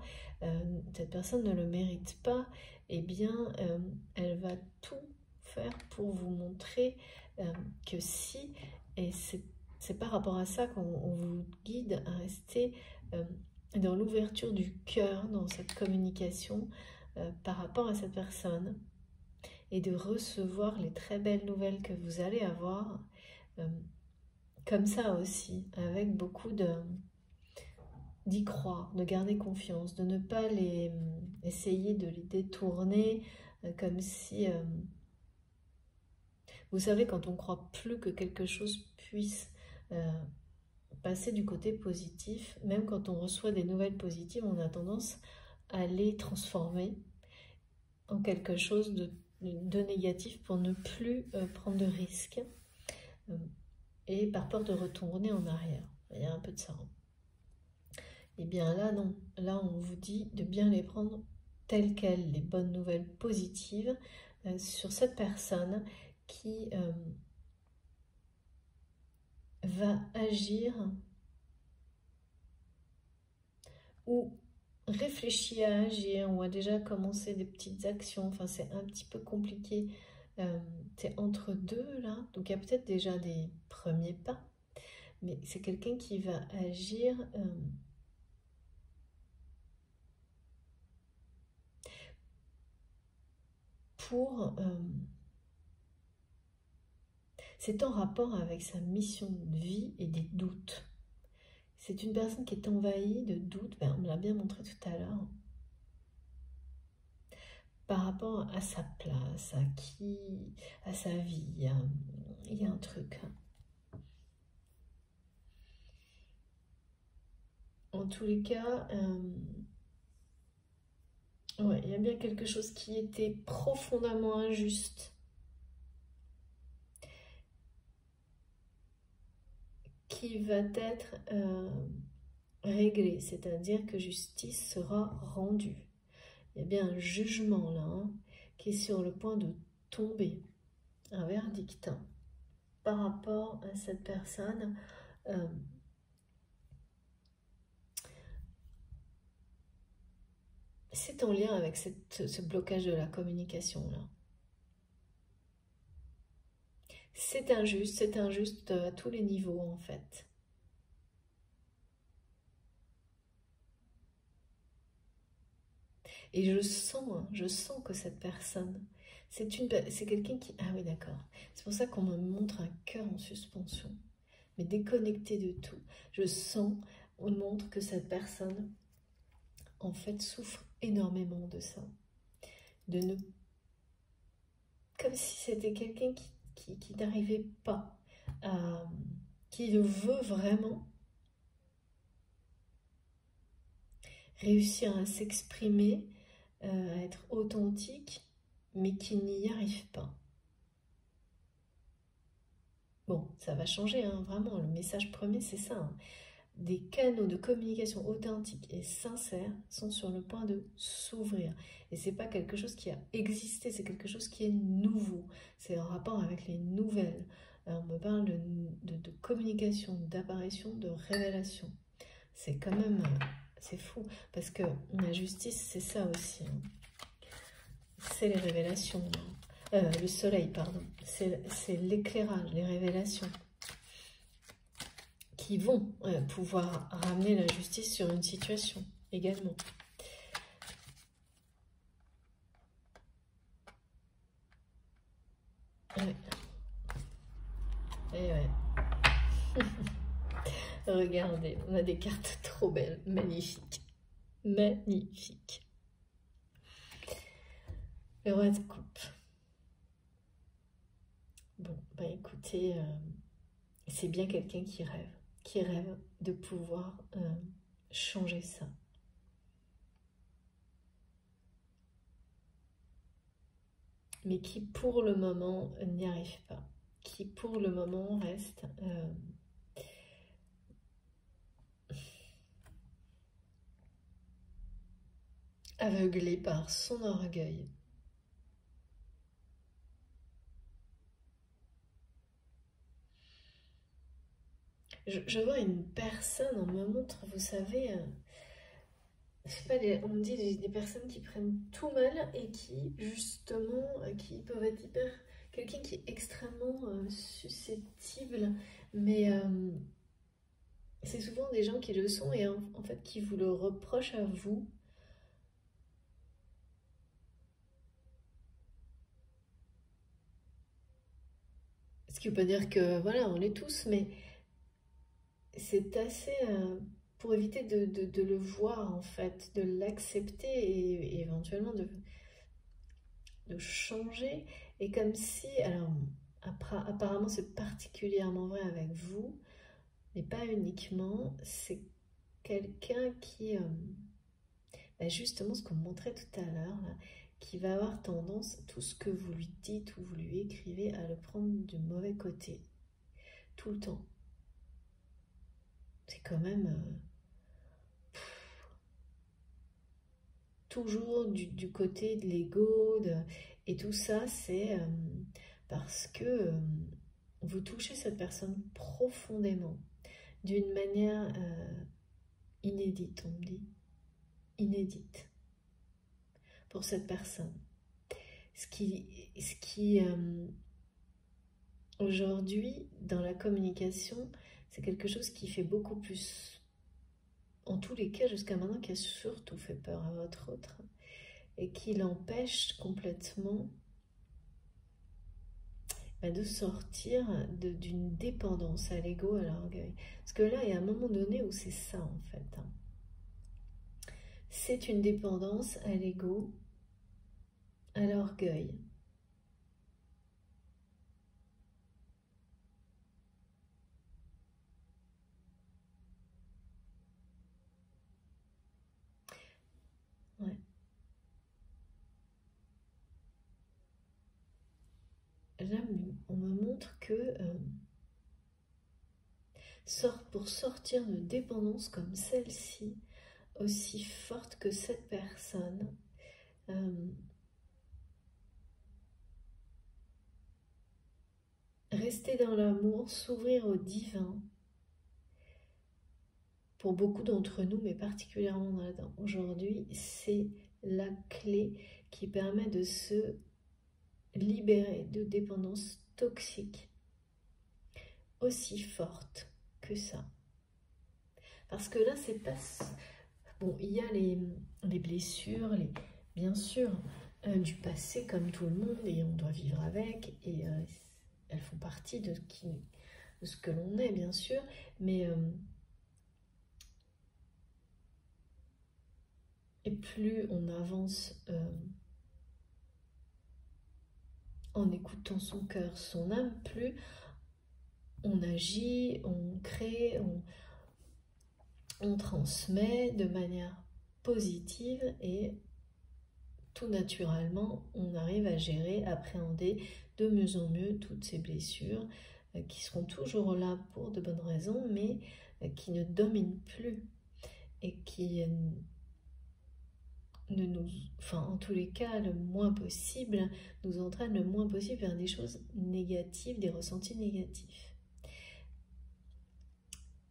cette personne ne le mérite pas, eh bien elle va tout faire pour vous montrer que si, et c'est par rapport à ça qu'on vous guide à rester dans l'ouverture du cœur, dans cette communication par rapport à cette personne, et de recevoir les très belles nouvelles que vous allez avoir comme ça aussi, avec beaucoup d'y croire, de garder confiance, de ne pas essayer de les détourner comme si... vous savez, quand on croit plus que quelque chose puisse passer du côté positif, même quand on reçoit des nouvelles positives, on a tendance à les transformer en quelque chose de négatif pour ne plus prendre de risques et par peur de retourner en arrière. Il y a un peu de ça. Et bien là, non. Là, on vous dit de bien les prendre telles quelles, les bonnes nouvelles positives sur cette personne qui va agir ou réfléchit à agir ou a déjà commencé des petites actions. Enfin, c'est un petit peu compliqué. C'est entre deux là. Donc, il y a peut-être déjà des premiers pas. Mais c'est quelqu'un qui va agir pour... c'est en rapport avec sa mission de vie et des doutes. C'est une personne qui est envahie de doutes, ben, on me l'a bien montré tout à l'heure, par rapport à sa place, à sa vie. Il y a un truc. En tous les cas, ouais, il y a bien quelque chose qui était profondément injuste, qui va être réglé, c'est-à-dire que justice sera rendue. Il y a bien un jugement là, hein, qui est sur le point de tomber, un verdict par rapport à cette personne. C'est en lien avec ce blocage de la communication là. C'est injuste à tous les niveaux en fait. Et je sens que cette personne, c'est quelqu'un qui... Ah oui, d'accord. C'est pour ça qu'on me montre un cœur en suspension, mais déconnecté de tout. On me montre que cette personne, en fait, souffre énormément de ça. De ne... Comme si c'était quelqu'un qui n'arrivait pas à... qui le veut vraiment réussir à s'exprimer, à être authentique, mais qui n'y arrive pas. Bon, ça va changer, hein, vraiment, le message premier, c'est ça. Hein. Des canaux de communication authentiques et sincères sont sur le point de s'ouvrir. Et c'est pas quelque chose qui a existé, c'est quelque chose qui est nouveau. C'est en rapport avec les nouvelles. Alors, on me parle de communication, d'apparition, de révélation. C'est quand même... c'est fou, parce que la justice, c'est ça aussi. Hein. C'est les révélations. Le soleil, pardon. C'est l'éclairage, les révélations qui vont pouvoir ramener la justice sur une situation également. Ouais. Et ouais. Regardez, on a des cartes trop belles, magnifiques. Magnifiques. Le roi de coupe. Bon, bah écoutez, c'est bien quelqu'un qui rêve de pouvoir changer ça. Mais qui pour le moment n'y arrive pas. Qui pour le moment reste aveuglé par son orgueil. Je vois une personne, on me montre, vous savez, je sais pas, on me dit des personnes qui prennent tout mal et qui, justement, qui peuvent être hyper... Quelqu'un qui est extrêmement susceptible, mais c'est souvent des gens qui le sont et en fait qui vous le reprochent à vous. Ce qui veut pas dire que, voilà, on l'est tous, mais c'est assez... pour éviter de le voir, en fait, de l'accepter et éventuellement de changer. Et comme si... Alors, apparemment, c'est particulièrement vrai avec vous, mais pas uniquement. C'est quelqu'un qui... justement, ce qu'on me montrait tout à l'heure, qui va avoir tendance, tout ce que vous lui dites ou vous lui écrivez, à le prendre du mauvais côté. Tout le temps. C'est quand même toujours du côté de l'ego. Et tout ça, c'est parce que vous touchez cette personne profondément, d'une manière inédite, on me dit. Inédite. Pour cette personne. Ce qui aujourd'hui, dans la communication, c'est quelque chose qui fait beaucoup plus, en tous les cas jusqu'à maintenant, qui a surtout fait peur à votre autre, et qui l'empêche complètement de sortir d'une dépendance à l'ego, à l'orgueil. Parce que là, il y a un moment donné où c'est ça, en fait. C'est une dépendance à l'ego, à l'orgueil. Ouais. Là, on me montre que pour sortir de dépendance comme celle-ci, aussi forte que cette personne, rester dans l'amour, s'ouvrir au divin, pour beaucoup d'entre nous, mais particulièrement aujourd'hui, c'est la clé qui permet de se libérer de dépendance toxique aussi forte que ça. Parce que là, c'est pas... Bon, il y a les blessures, bien sûr, du passé comme tout le monde, et on doit vivre avec, et elles font partie de ce que l'on est, bien sûr, mais... et plus on avance en écoutant son cœur, son âme, plus on agit, on crée, on transmet de manière positive, et tout naturellement, on arrive à gérer, appréhender de mieux en mieux toutes ces blessures qui seront toujours là pour de bonnes raisons, mais qui ne dominent plus et qui en tous les cas, le moins possible, nous entraînent le moins possible vers des choses négatives, des ressentis négatifs.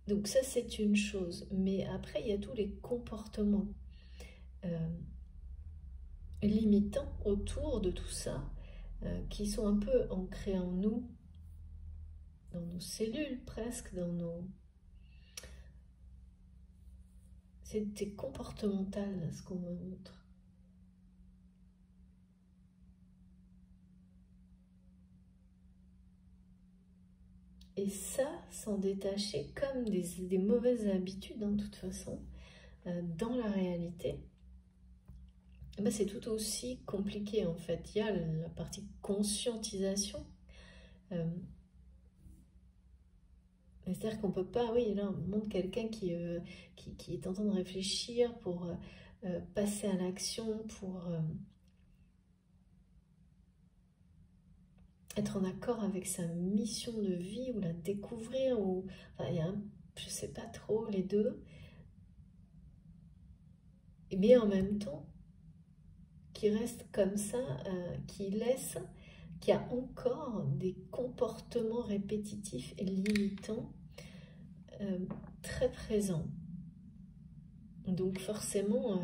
Donc ça, c'est une chose. Mais après, il y a tous les comportements limitants autour de tout ça, qui sont un peu ancrés en nous, dans nos cellules presque, dans nos... C'est comportemental, ce qu'on me montre. Et ça, s'en détacher comme des mauvaises habitudes, de toute façon, dans la réalité, c'est tout aussi compliqué, en fait. Il y a la partie conscientisation. C'est-à-dire qu'on ne peut pas, oui, là, on montre quelqu'un qui est en train de réfléchir pour passer à l'action, pour être en accord avec sa mission de vie, ou la découvrir, ou... Enfin, il y a je ne sais pas trop, les deux. Mais en même temps, qui reste comme ça, qui a encore des comportements répétitifs et limitants très présents. Donc forcément,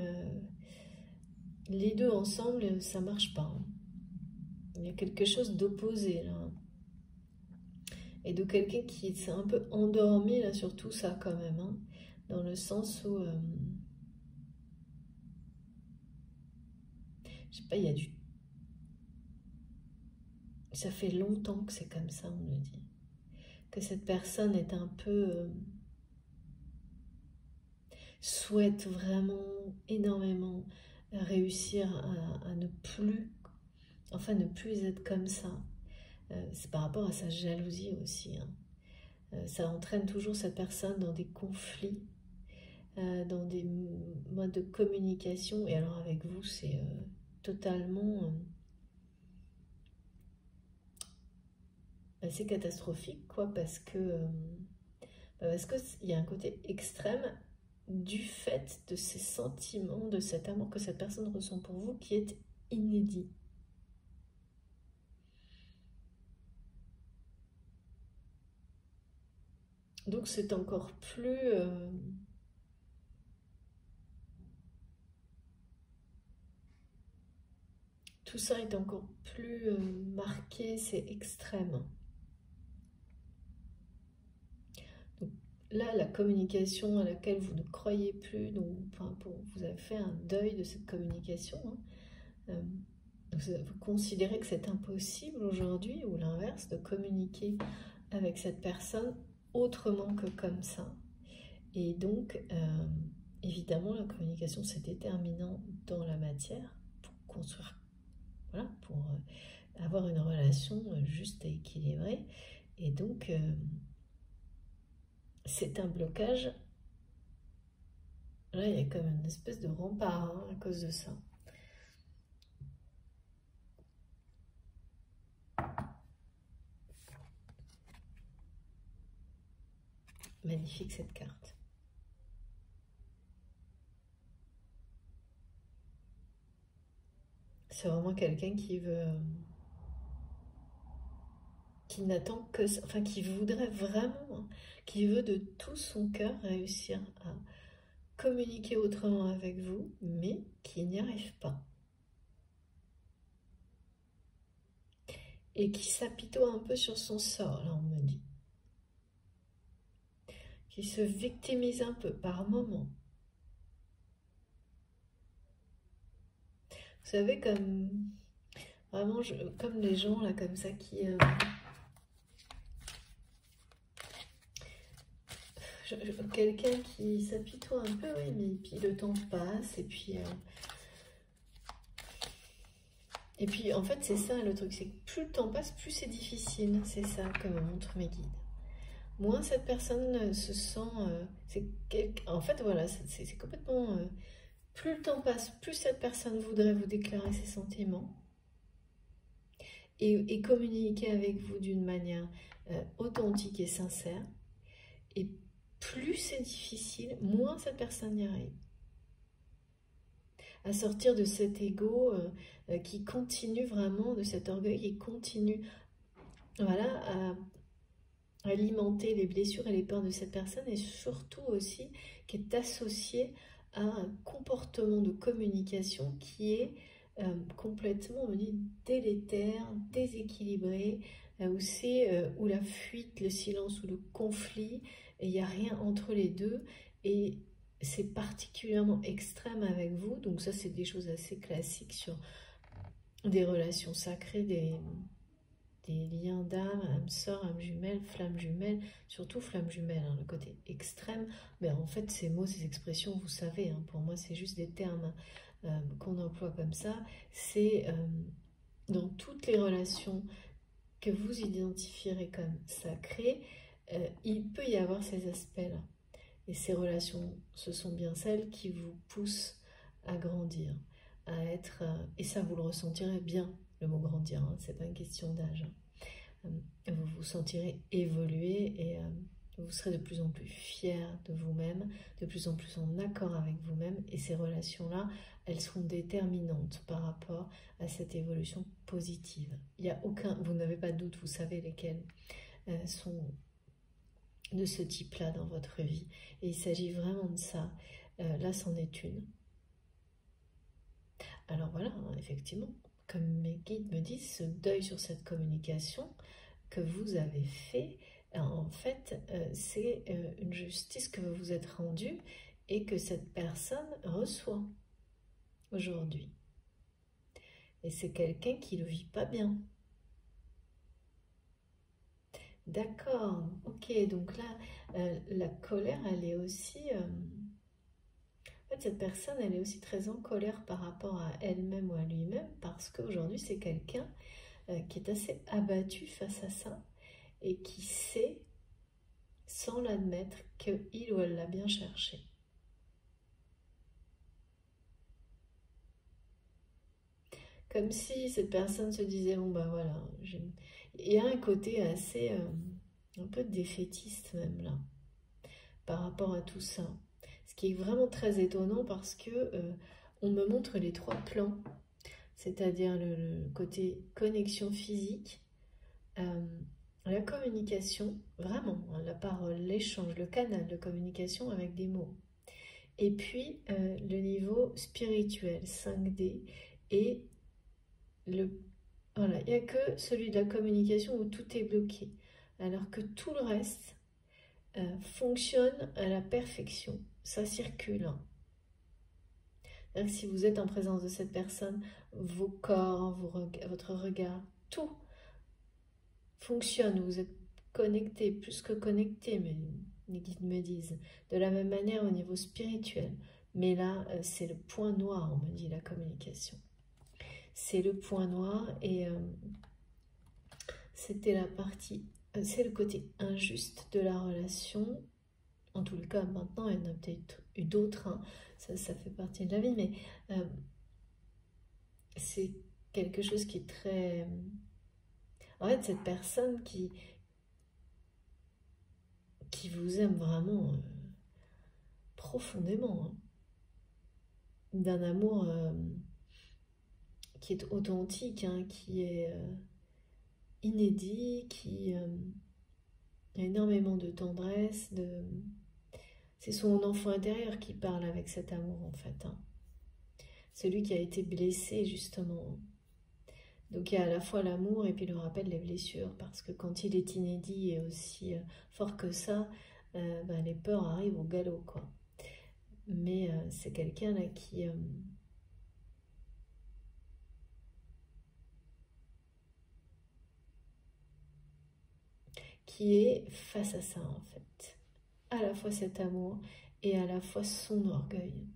les deux ensemble, ça marche pas. Il y a quelque chose d'opposé là. Et de quelqu'un qui s'est un peu endormi là sur tout ça quand même. Hein, dans le sens où... je sais pas, il y a du... Ça fait longtemps que c'est comme ça, on me dit. Que cette personne est un peu souhaite vraiment énormément réussir à ne plus, enfin ne plus être comme ça. C'est par rapport à sa jalousie aussi, hein. Ça entraîne toujours cette personne dans des conflits, dans des modes de communication. Et alors avec vous, c'est totalement... c'est catastrophique, quoi, parce que il y a un côté extrême du fait de ces sentiments, de cet amour que cette personne ressent pour vous qui est inédit. Donc c'est encore plus... tout ça est encore plus marqué, c'est extrême. Donc là, la communication à laquelle vous ne croyez plus, donc enfin, vous avez fait un deuil de cette communication, hein. Vous considérez que c'est impossible aujourd'hui, ou l'inverse, de communiquer avec cette personne autrement que comme ça. Et donc, évidemment, la communication, c'est déterminant dans la matière pour construire, voilà, pour avoir une relation juste et équilibrée. Et donc, c'est un blocage. Là, il y a comme une espèce de rempart, hein, à cause de ça. Magnifique cette carte. C'est vraiment quelqu'un qui veut... qui n'attend que... Enfin, qui voudrait vraiment, qui veut de tout son cœur réussir à communiquer autrement avec vous, mais qui n'y arrive pas. Et qui s'apitoie un peu sur son sort, là, on me dit. Qui se victimise un peu par moment. Vous savez, comme... Vraiment, comme les gens, là, comme ça, qui... quelqu'un qui s'apitoie un peu, oui, mais puis le temps passe, et puis en fait, c'est ça le truc, c'est que plus le temps passe, plus c'est difficile, c'est ça que me montrent mes guides. Moins cette personne se sent... en fait, voilà, c'est complètement... plus le temps passe, plus cette personne voudrait vous déclarer ses sentiments et communiquer avec vous d'une manière authentique et sincère. Et plus c'est difficile, moins cette personne y arrive. À sortir de cet ego qui continue vraiment, de cet orgueil qui continue, voilà, à alimenter les blessures et les peurs de cette personne, et surtout aussi qui est associé à un comportement de communication qui est complètement, on me dit, délétère, déséquilibré, où la fuite, le silence ou le conflit, et il n'y a rien entre les deux, et c'est particulièrement extrême avec vous. Donc ça, c'est des choses assez classiques sur des relations sacrées, des liens d'âme, âme sœur, âme jumelle, flamme jumelle, surtout flamme jumelle, hein, le côté extrême. Mais en fait, ces mots, ces expressions, vous savez, hein, pour moi, c'est juste des termes qu'on emploie comme ça. C'est dans toutes les relations que vous identifierez comme sacrées, il peut y avoir ces aspects-là. Et ces relations, ce sont bien celles qui vous poussent à grandir, à être... et ça, vous le ressentirez bien, le mot grandir, hein, c'est pas une question d'âge. Vous vous sentirez évoluer et vous serez de plus en plus fier de vous-même, de plus en plus en accord avec vous-même. Et ces relations-là, elles seront déterminantes par rapport à cette évolution positive. Il y a aucun... Vous n'avez pas de doute, vous savez lesquelles sont de ce type-là dans votre vie. Et il s'agit vraiment de ça. Là, c'en est une. Alors voilà, hein, effectivement, comme mes guides me disent, ce deuil sur cette communication que vous avez fait, en fait, c'est une justice que vous vous êtes rendue et que cette personne reçoit aujourd'hui. Et c'est quelqu'un qui ne le vit pas bien. D'accord, ok, donc là, la colère, elle est aussi En fait, cette personne, elle est aussi très en colère par rapport à elle-même ou à lui-même, parce qu'aujourd'hui, c'est quelqu'un qui est assez abattu face à ça et qui sait, sans l'admettre, qu'il ou elle l'a bien cherché. Comme si cette personne se disait, bon bah voilà, il y a un côté assez, un peu défaitiste même là, par rapport à tout ça. Ce qui est vraiment très étonnant parce que on me montre les trois plans, c'est-à-dire le côté connexion physique, la communication, vraiment, hein, la parole, l'échange, le canal de communication avec des mots. Et puis le niveau spirituel, 5D, et voilà, il n'y a que celui de la communication où tout est bloqué, alors que tout le reste fonctionne à la perfection, ça circule. Hein. Si vous êtes en présence de cette personne, vos corps, votre regard, tout fonctionne, vous êtes connecté, plus que connecté, mais les guides me disent, de la même manière au niveau spirituel. Mais là, c'est le point noir, on me dit, la communication. C'est le point noir et c'était la partie, c'est le côté injuste de la relation. En tout cas, maintenant, il y en a peut-être eu d'autres, hein. Ça fait partie de la vie, mais c'est quelque chose qui est très... En fait, cette personne qui vous aime vraiment profondément, hein, d'un amour qui est authentique, hein, qui est inédit, qui a énormément de tendresse, c'est son enfant intérieur qui parle avec cet amour en fait, hein. Celui qui a été blessé justement. Donc il y a à la fois l'amour et puis le rappel des blessures, parce que quand il est inédit et aussi fort que ça, les peurs arrivent au galop, quoi. Mais c'est quelqu'un là qui est face à ça en fait. À la fois cet amour et à la fois son orgueil.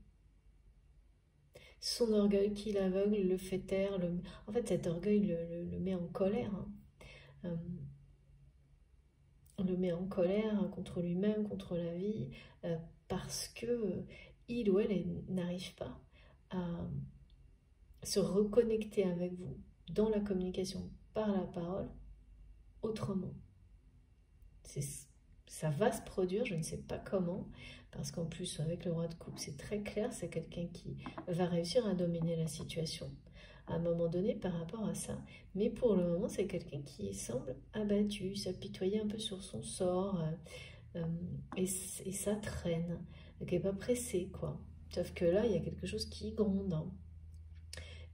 Son orgueil qui l'aveugle, le fait taire. En fait, cet orgueil le met en colère. Hein. Le met en colère contre lui-même, contre la vie, parce que il ou elle n'arrive pas à se reconnecter avec vous dans la communication par la parole autrement. Ça va se produire, je ne sais pas comment, parce qu'en plus avec le roi de coupe c'est très clair, c'est quelqu'un qui va réussir à dominer la situation à un moment donné par rapport à ça, mais pour le moment c'est quelqu'un qui semble abattu, s'apitoyer un peu sur son sort, et ça traîne, qui n'est pas pressé quoi, sauf que là il y a quelque chose qui gronde, hein.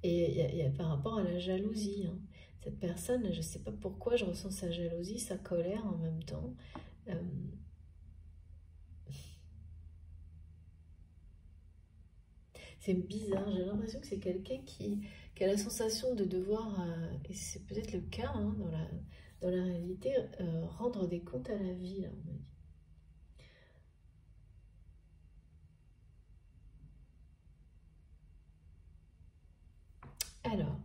Et il y a par rapport à la jalousie, hein. Cette personne, je ne sais pas pourquoi je ressens sa jalousie, sa colère en même temps. C'est bizarre, j'ai l'impression que c'est quelqu'un qui a la sensation de devoir, et c'est peut-être le cas, hein, dans la réalité, rendre des comptes à la vie, là, on m'a dit. Alors,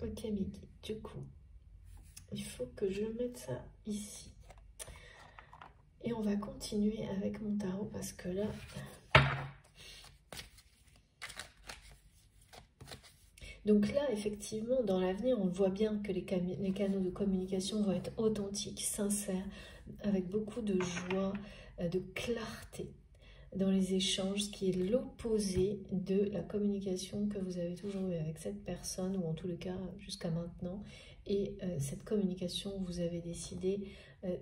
ok Mickey, du coup, il faut que je mette ça ici. Et on va continuer avec mon tarot parce que là... Donc là, effectivement, dans l'avenir, on voit bien que les canaux de communication vont être authentiques, sincères, avec beaucoup de joie, de clarté dans les échanges, ce qui est l'opposé de la communication que vous avez toujours eue avec cette personne, ou en tout cas jusqu'à maintenant. Et cette communication, vous avez décidé,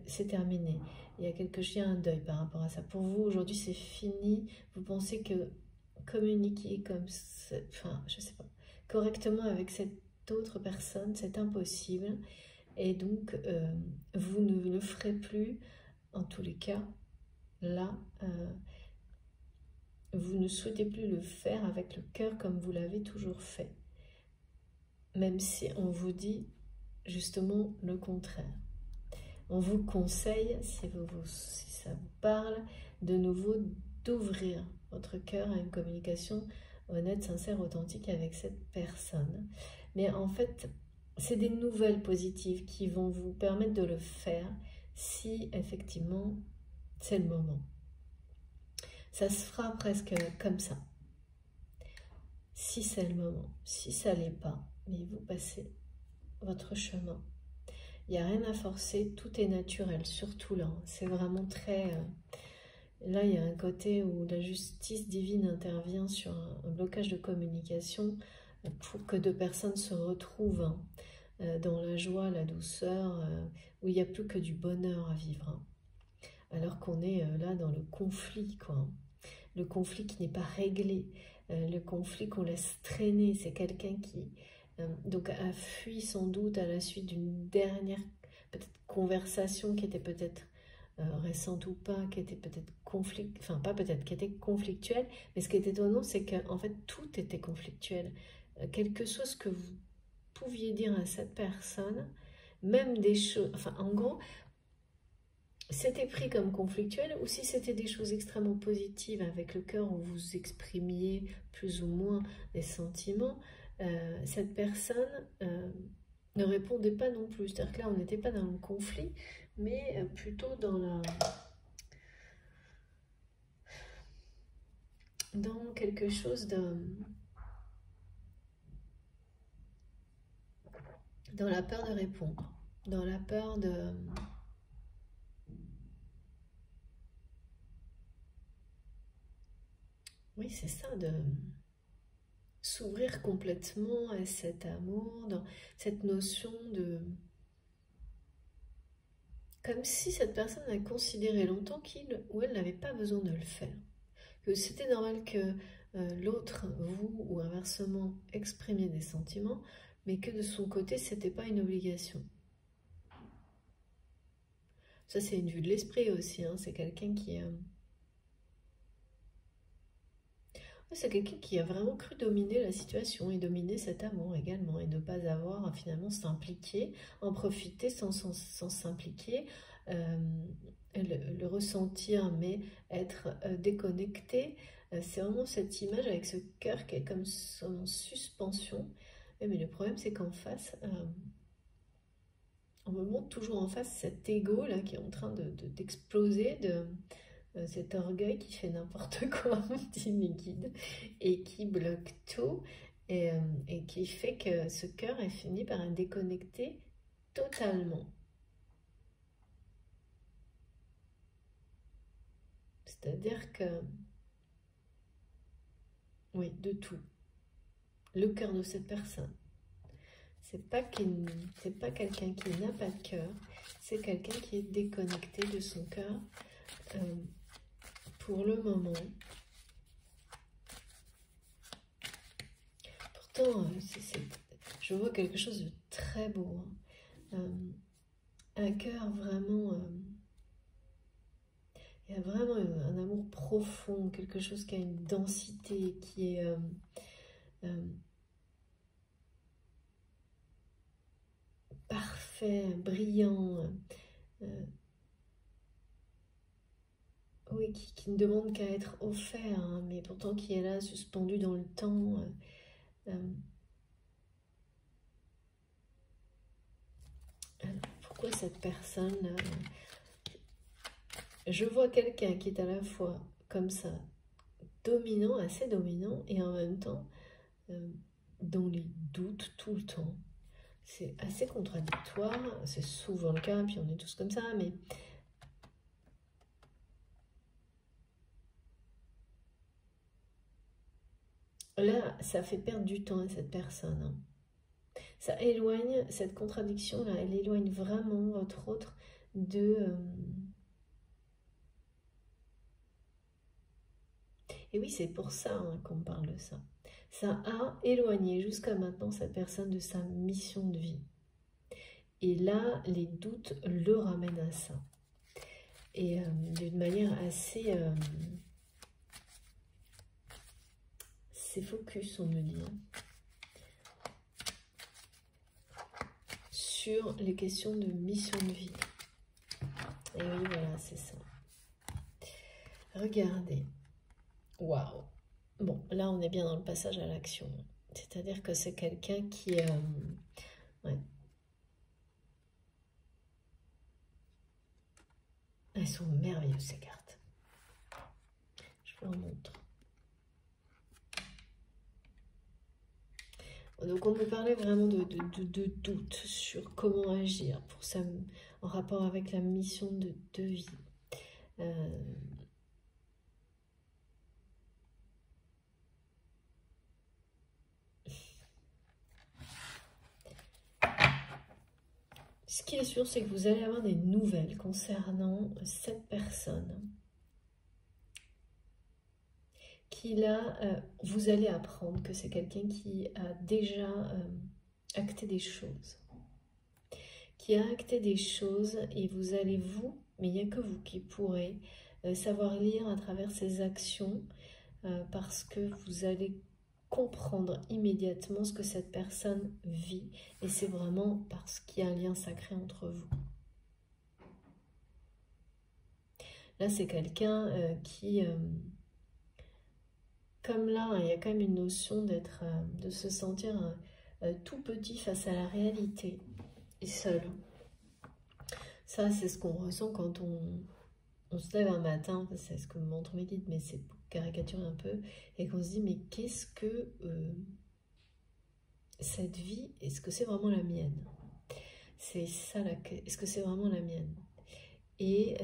c'est terminé. Il y a un deuil par rapport à ça. Pour vous, aujourd'hui, c'est fini. Vous pensez que communiquer comme ça, enfin, je sais pas, correctement avec cette autre personne, c'est impossible. Et donc, vous ne le ferez plus, en tous les cas, là, vous ne souhaitez plus le faire avec le cœur comme vous l'avez toujours fait. Même si on vous dit justement le contraire. On vous conseille, si ça vous parle, de nouveau d'ouvrir votre cœur à une communication honnête, sincère, authentique avec cette personne. Mais en fait, c'est des nouvelles positives qui vont vous permettre de le faire si effectivement c'est le moment. Ça se fera presque comme ça. Si c'est le moment, si ça l'est pas, mais vous passez votre chemin. Il n'y a rien à forcer, tout est naturel, surtout là. C'est vraiment très... Là, il y a un côté où la justice divine intervient sur un blocage de communication pour que deux personnes se retrouvent dans la joie, la douceur, où il n'y a plus que du bonheur à vivre. Alors qu'on est là dans le conflit, quoi. Le conflit qui n'est pas réglé, le conflit qu'on laisse traîner. C'est quelqu'un qui donc a fui sans doute à la suite d'une dernière peut-être conversation qui était peut-être récente ou pas, qui était peut-être enfin pas peut-être, qui était conflictuelle, mais ce qui est étonnant, c'est qu'en fait tout était conflictuel. Quel que soit ce que vous pouviez dire à cette personne, même des choses, enfin en gros, c'était pris comme conflictuel, ou si c'était des choses extrêmement positives avec le cœur où vous exprimiez plus ou moins des sentiments, cette personne ne répondait pas non plus. C'est-à-dire que là, on n'était pas dans le conflit, mais plutôt dans quelque chose dans la peur de répondre, dans la peur de... Oui, c'est ça, de s'ouvrir complètement à cet amour, dans cette notion de... Comme si cette personne a considéré longtemps qu'il ou elle n'avait pas besoin de le faire. Que c'était normal que l'autre, vous ou inversement, exprimiez des sentiments, mais que de son côté, c'était pas une obligation. Ça, c'est une vue de l'esprit aussi, hein. C'est quelqu'un qui... C'est quelqu'un qui a vraiment cru dominer la situation et dominer cet amour également et ne pas avoir finalement s'impliquer, en profiter sans s'impliquer, le ressentir mais être déconnecté. C'est vraiment cette image avec ce cœur qui est comme en suspension. Mais le problème c'est qu'en face, on me montre toujours en face cet ego là qui est en train d'exploser, cet orgueil qui fait n'importe quoi, dit mes guides, et qui bloque tout, et qui fait que ce cœur est fini par être déconnecté totalement. C'est-à-dire que, oui, de tout. Le cœur de cette personne. C'est pas quelqu'un qui n'a pas de cœur, c'est quelqu'un qui est déconnecté de son cœur pour le moment. Pourtant, je vois quelque chose de très beau. Hein. Un cœur vraiment... il y a vraiment un amour profond, quelque chose qui a une densité, qui est... parfait, brillant, oui, qui ne demande qu'à être offert, hein, mais pourtant qui est là, suspendu dans le temps. Alors, pourquoi cette personne je vois quelqu'un qui est à la fois comme ça, dominant, assez dominant, et en même temps dans les doutes tout le temps. C'est assez contradictoire, c'est souvent le cas, puis on est tous comme ça, mais là, ça fait perdre du temps à cette personne. Hein. Ça éloigne, cette contradiction-là, elle éloigne vraiment votre autre de... Et oui, c'est pour ça hein, qu'on parle de ça. Ça a éloigné jusqu'à maintenant cette personne de sa mission de vie. Et là, les doutes le ramènent à ça. Et d'une manière assez... c'est focus, on me dit. Hein, sur les questions de mission de vie. Et oui, voilà, c'est ça. Regardez. Waouh. Bon, là, on est bien dans le passage à l'action. C'est-à-dire que c'est quelqu'un qui... ouais. Elles sont merveilleuses, ces cartes. Je vous en montre. Donc, on peut parler vraiment de doute sur comment agir pour ça, en rapport avec la mission de vie. Ce qui est sûr, c'est que vous allez avoir des nouvelles concernant cette personne qui là, vous allez apprendre que c'est quelqu'un qui a déjà acté des choses. Qui a acté des choses et vous allez mais il n'y a que vous qui pourrez savoir lire à travers ses actions parce que vous allez comprendre immédiatement ce que cette personne vit et c'est vraiment parce qu'il y a un lien sacré entre vous. Là, c'est quelqu'un qui, comme là, il y a quand même une notion de se sentir tout petit face à la réalité et seul. Ça, c'est ce qu'on ressent quand on se lève un matin, c'est ce que me montrent mes guides, mais c'est pour caricaturer un peu, et qu'on se dit, mais qu'est-ce que cette vie, est-ce que c'est vraiment la mienne? C'est ça, est-ce que c'est vraiment la mienne? Et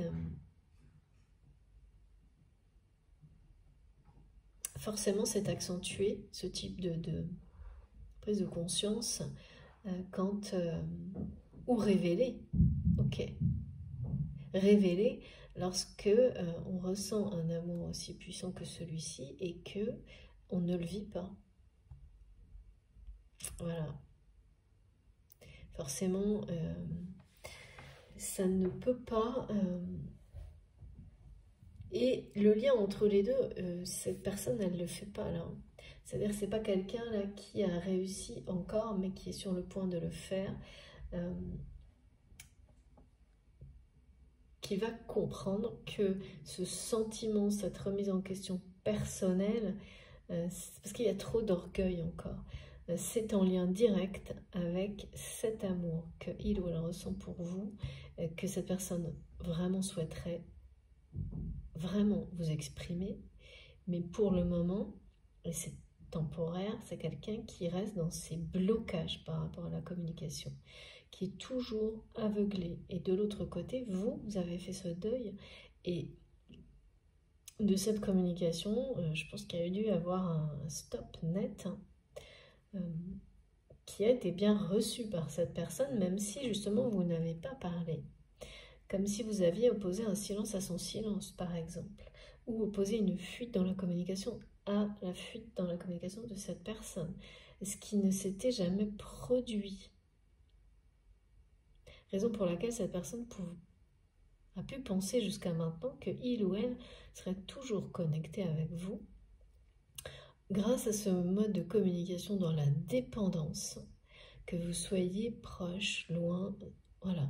forcément, c'est accentué, ce type de prise de conscience, quand... ou révélé, ok. Révélé lorsque on ressent un amour aussi puissant que celui-ci et que on ne le vit pas. Voilà. Forcément, ça ne peut pas... et le lien entre les deux, cette personne, elle ne le fait pas là. C'est-à-dire que ce n'est pas quelqu'un là qui a réussi encore, mais qui est sur le point de le faire. Qui va comprendre que ce sentiment, cette remise en question personnelle, parce qu'il y a trop d'orgueil encore, c'est en lien direct avec cet amour qu'il ou elle ressent pour vous, que cette personne vraiment souhaiterait vraiment vous exprimer, mais pour le moment, et c'est temporaire, c'est quelqu'un qui reste dans ses blocages par rapport à la communication, qui est toujours aveuglé. Et de l'autre côté, vous avez fait ce deuil et de cette communication, je pense qu'il y a dû avoir un stop net qui a été bien reçu par cette personne, même si justement vous n'avez pas parlé. Comme si vous aviez opposé un silence à son silence, par exemple, ou opposé une fuite dans la communication à la fuite dans la communication de cette personne, ce qui ne s'était jamais produit. Raison pour laquelle cette personne a pu penser jusqu'à maintenant que il ou elle serait toujours connecté avec vous grâce à ce mode de communication dans la dépendance, que vous soyez proche, loin, voilà.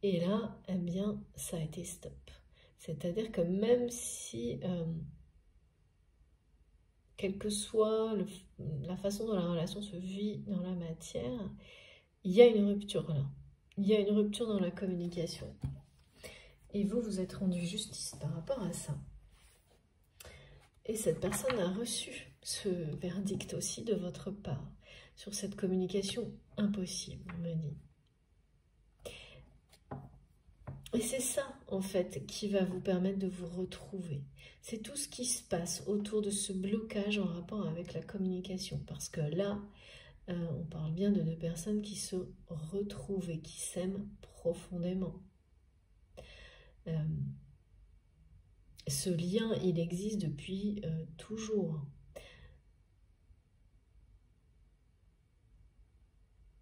Et là, eh bien, ça a été stop. C'est-à-dire que même si, quelle que soit la façon dont la relation se vit dans la matière, il y a une rupture là. Il y a une rupture dans la communication. Et vous, vous êtes rendu justice par rapport à ça. Et cette personne a reçu ce verdict aussi de votre part sur cette communication impossible, on me dit. Et c'est ça, en fait, qui va vous permettre de vous retrouver. C'est tout ce qui se passe autour de ce blocage en rapport avec la communication. Parce que là, on parle bien de deux personnes qui se retrouvent et qui s'aiment profondément. Ce lien, il existe depuis toujours.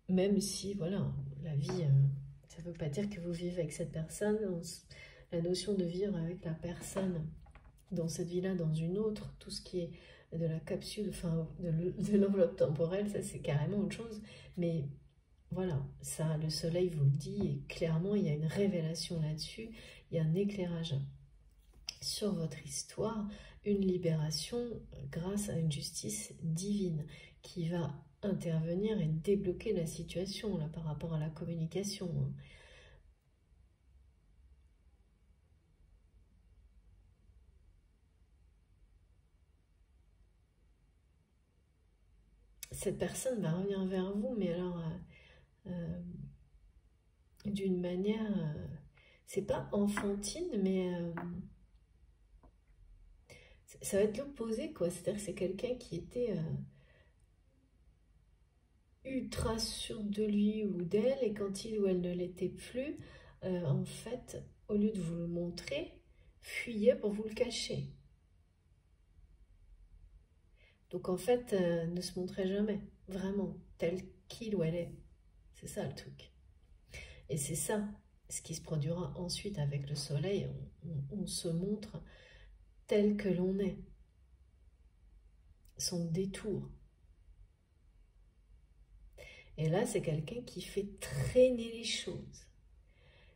Même si, voilà, la vie, ça ne veut pas dire que vous vivez avec cette personne. La notion de vivre avec la personne dans cette vie-là, dans une autre, tout ce qui est de la capsule, enfin, de l'enveloppe temporelle, ça c'est carrément autre chose. Mais voilà, ça, le soleil vous le dit, et clairement, il y a une révélation là-dessus, il y a un éclairage. sur votre histoire une libération grâce à une justice divine qui va intervenir et débloquer la situation là, par rapport à la communication. Cette personne va revenir vers vous, mais alors d'une manière, c'est pas enfantine, mais ça va être l'opposé, quoi. C'est-à-dire que c'est quelqu'un qui était ultra sûr de lui ou d'elle, et quand il ou elle ne l'était plus, en fait, au lieu de vous le montrer, fuyait pour vous le cacher. Donc en fait, ne se montrait jamais, vraiment, tel qu'il ou elle est. C'est ça le truc. Et c'est ça, ce qui se produira ensuite avec le soleil, on se montre tel que l'on est. Son détour. Et là, c'est quelqu'un qui fait traîner les choses,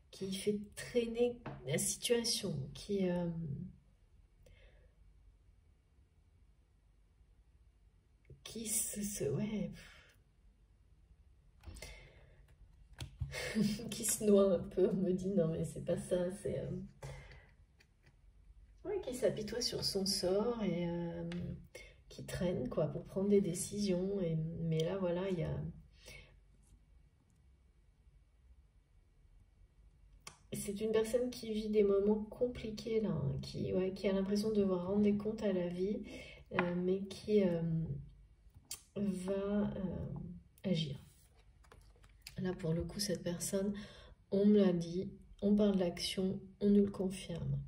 qui fait traîner la situation, qui ouais, qui se noie un peu, on me dit non mais c'est pas ça, c'est ouais, qui s'apitoie sur son sort et qui traîne quoi pour prendre des décisions. Mais là voilà, il y a c'est une personne qui vit des moments compliqués là, hein, qui a l'impression de devoir rendre des comptes à la vie, mais qui va agir. Là, pour le coup, cette personne, on me l'a dit, on parle d'action, on nous le confirme.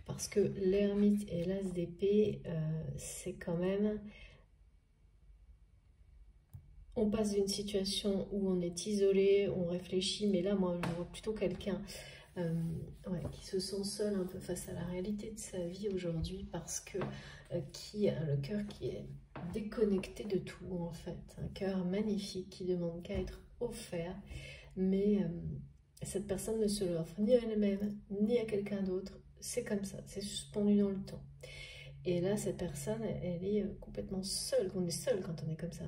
Parce que l'ermite et l'as d'épée, c'est quand même... On passe d'une situation où on est isolé, on réfléchit, mais là, moi, je vois plutôt quelqu'un qui se sent seul un peu face à la réalité de sa vie aujourd'hui, parce que qui a le cœur qui est déconnecté de tout, en fait. Un cœur magnifique qui demande qu'à être offert, mais cette personne ne se l'offre ni à elle-même, ni à quelqu'un d'autre. C'est comme ça, c'est suspendu dans le temps. Et là, cette personne, elle est complètement seule. On est seul quand on est comme ça,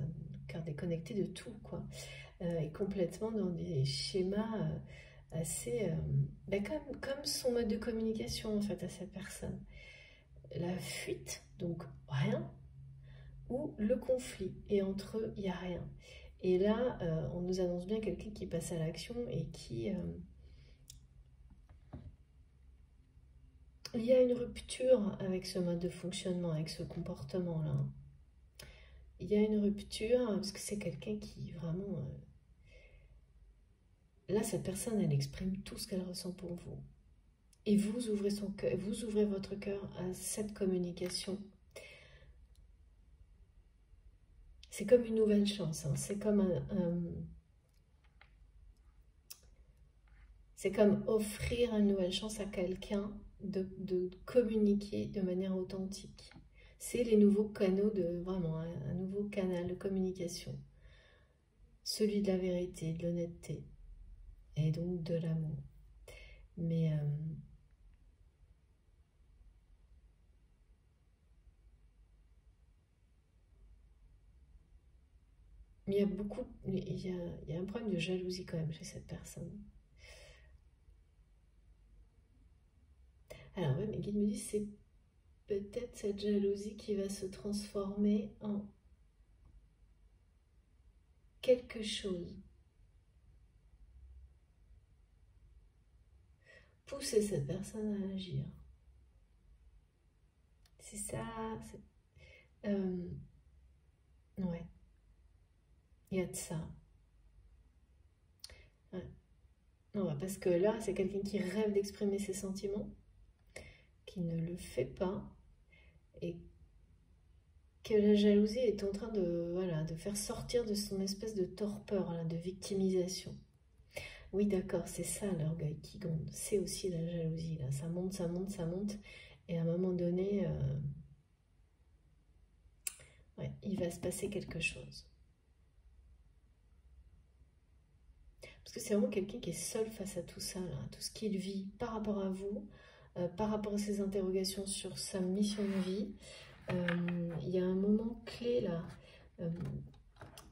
car déconnecté de tout, quoi. Et complètement dans des schémas assez... comme son mode de communication, en fait, à cette personne. La fuite, donc rien, ou le conflit. Et entre eux, il n'y a rien. Et là, on nous annonce bien quelqu'un qui passe à l'action et qui... il y a une rupture avec ce mode de fonctionnement, avec ce comportement-là. Il y a une rupture parce que c'est quelqu'un qui vraiment... là, cette personne, elle exprime tout ce qu'elle ressent pour vous. Et vous ouvrez son cœur, vous ouvrez votre cœur à cette communication. C'est comme une nouvelle chance. Hein. C'est comme c'est comme offrir une nouvelle chance à quelqu'un de communiquer de manière authentique. C'est les nouveaux canaux de vraiment un nouveau canal de communication. Celui de la vérité, de l'honnêteté et donc de l'amour. Mais il y a beaucoup, il y a un problème de jalousie quand même chez cette personne. Alors oui, mes guides me disent c'est peut-être cette jalousie qui va se transformer en quelque chose. Pousser cette personne à agir. C'est ça. Ouais, il y a de ça. Ouais. Non, parce que là, c'est quelqu'un qui rêve d'exprimer ses sentiments, qui ne le fait pas, et que la jalousie est en train de, voilà, de faire sortir de son espèce de torpeur, là, de victimisation. Oui, d'accord, c'est ça l'orgueil qui gronde. C'est aussi la jalousie, là. Ça monte, ça monte, ça monte. Et à un moment donné, ouais, il va se passer quelque chose. Parce que c'est vraiment quelqu'un qui est seul face à tout ça, là, tout ce qu'il vit par rapport à vous. par rapport à ses interrogations sur sa mission de vie. Il y a un moment clé là,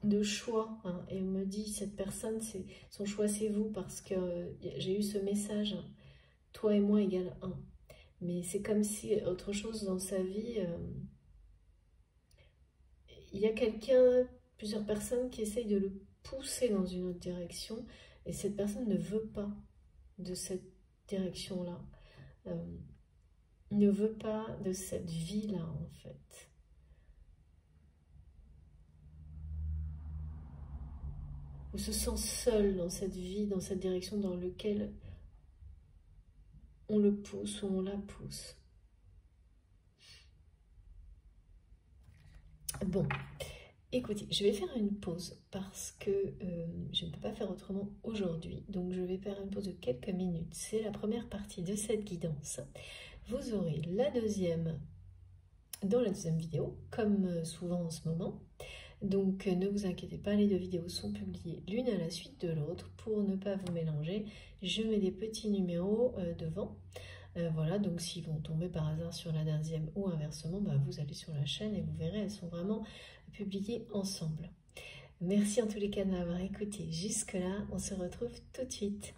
de choix, hein, et on me dit, cette personne, son choix c'est vous, parce que j'ai eu ce message, hein, toi et moi égale 1. Mais c'est comme si autre chose dans sa vie, il y a quelqu'un, plusieurs personnes qui essayent de le pousser dans une autre direction, et cette personne ne veut pas de cette direction-là, ne veut pas de cette vie-là en fait. Ou se sent seul dans cette vie, dans cette direction dans laquelle on le pousse ou on la pousse. Bon, écoutez, je vais faire une pause parce que je ne peux pas faire autrement aujourd'hui. Donc je vais faire une pause de quelques minutes. C'est la première partie de cette guidance. Vous aurez la deuxième dans la deuxième vidéo, comme souvent en ce moment. Donc ne vous inquiétez pas, les deux vidéos sont publiées l'une à la suite de l'autre. Pour ne pas vous mélanger, je mets des petits numéros devant. Voilà, donc s'ils vont tomber par hasard sur la deuxième ou inversement, bah, vous allez sur la chaîne et vous verrez, elles sont vraiment publiées ensemble. Merci en tous les cas de m'avoir écouté jusque-là. On se retrouve tout de suite.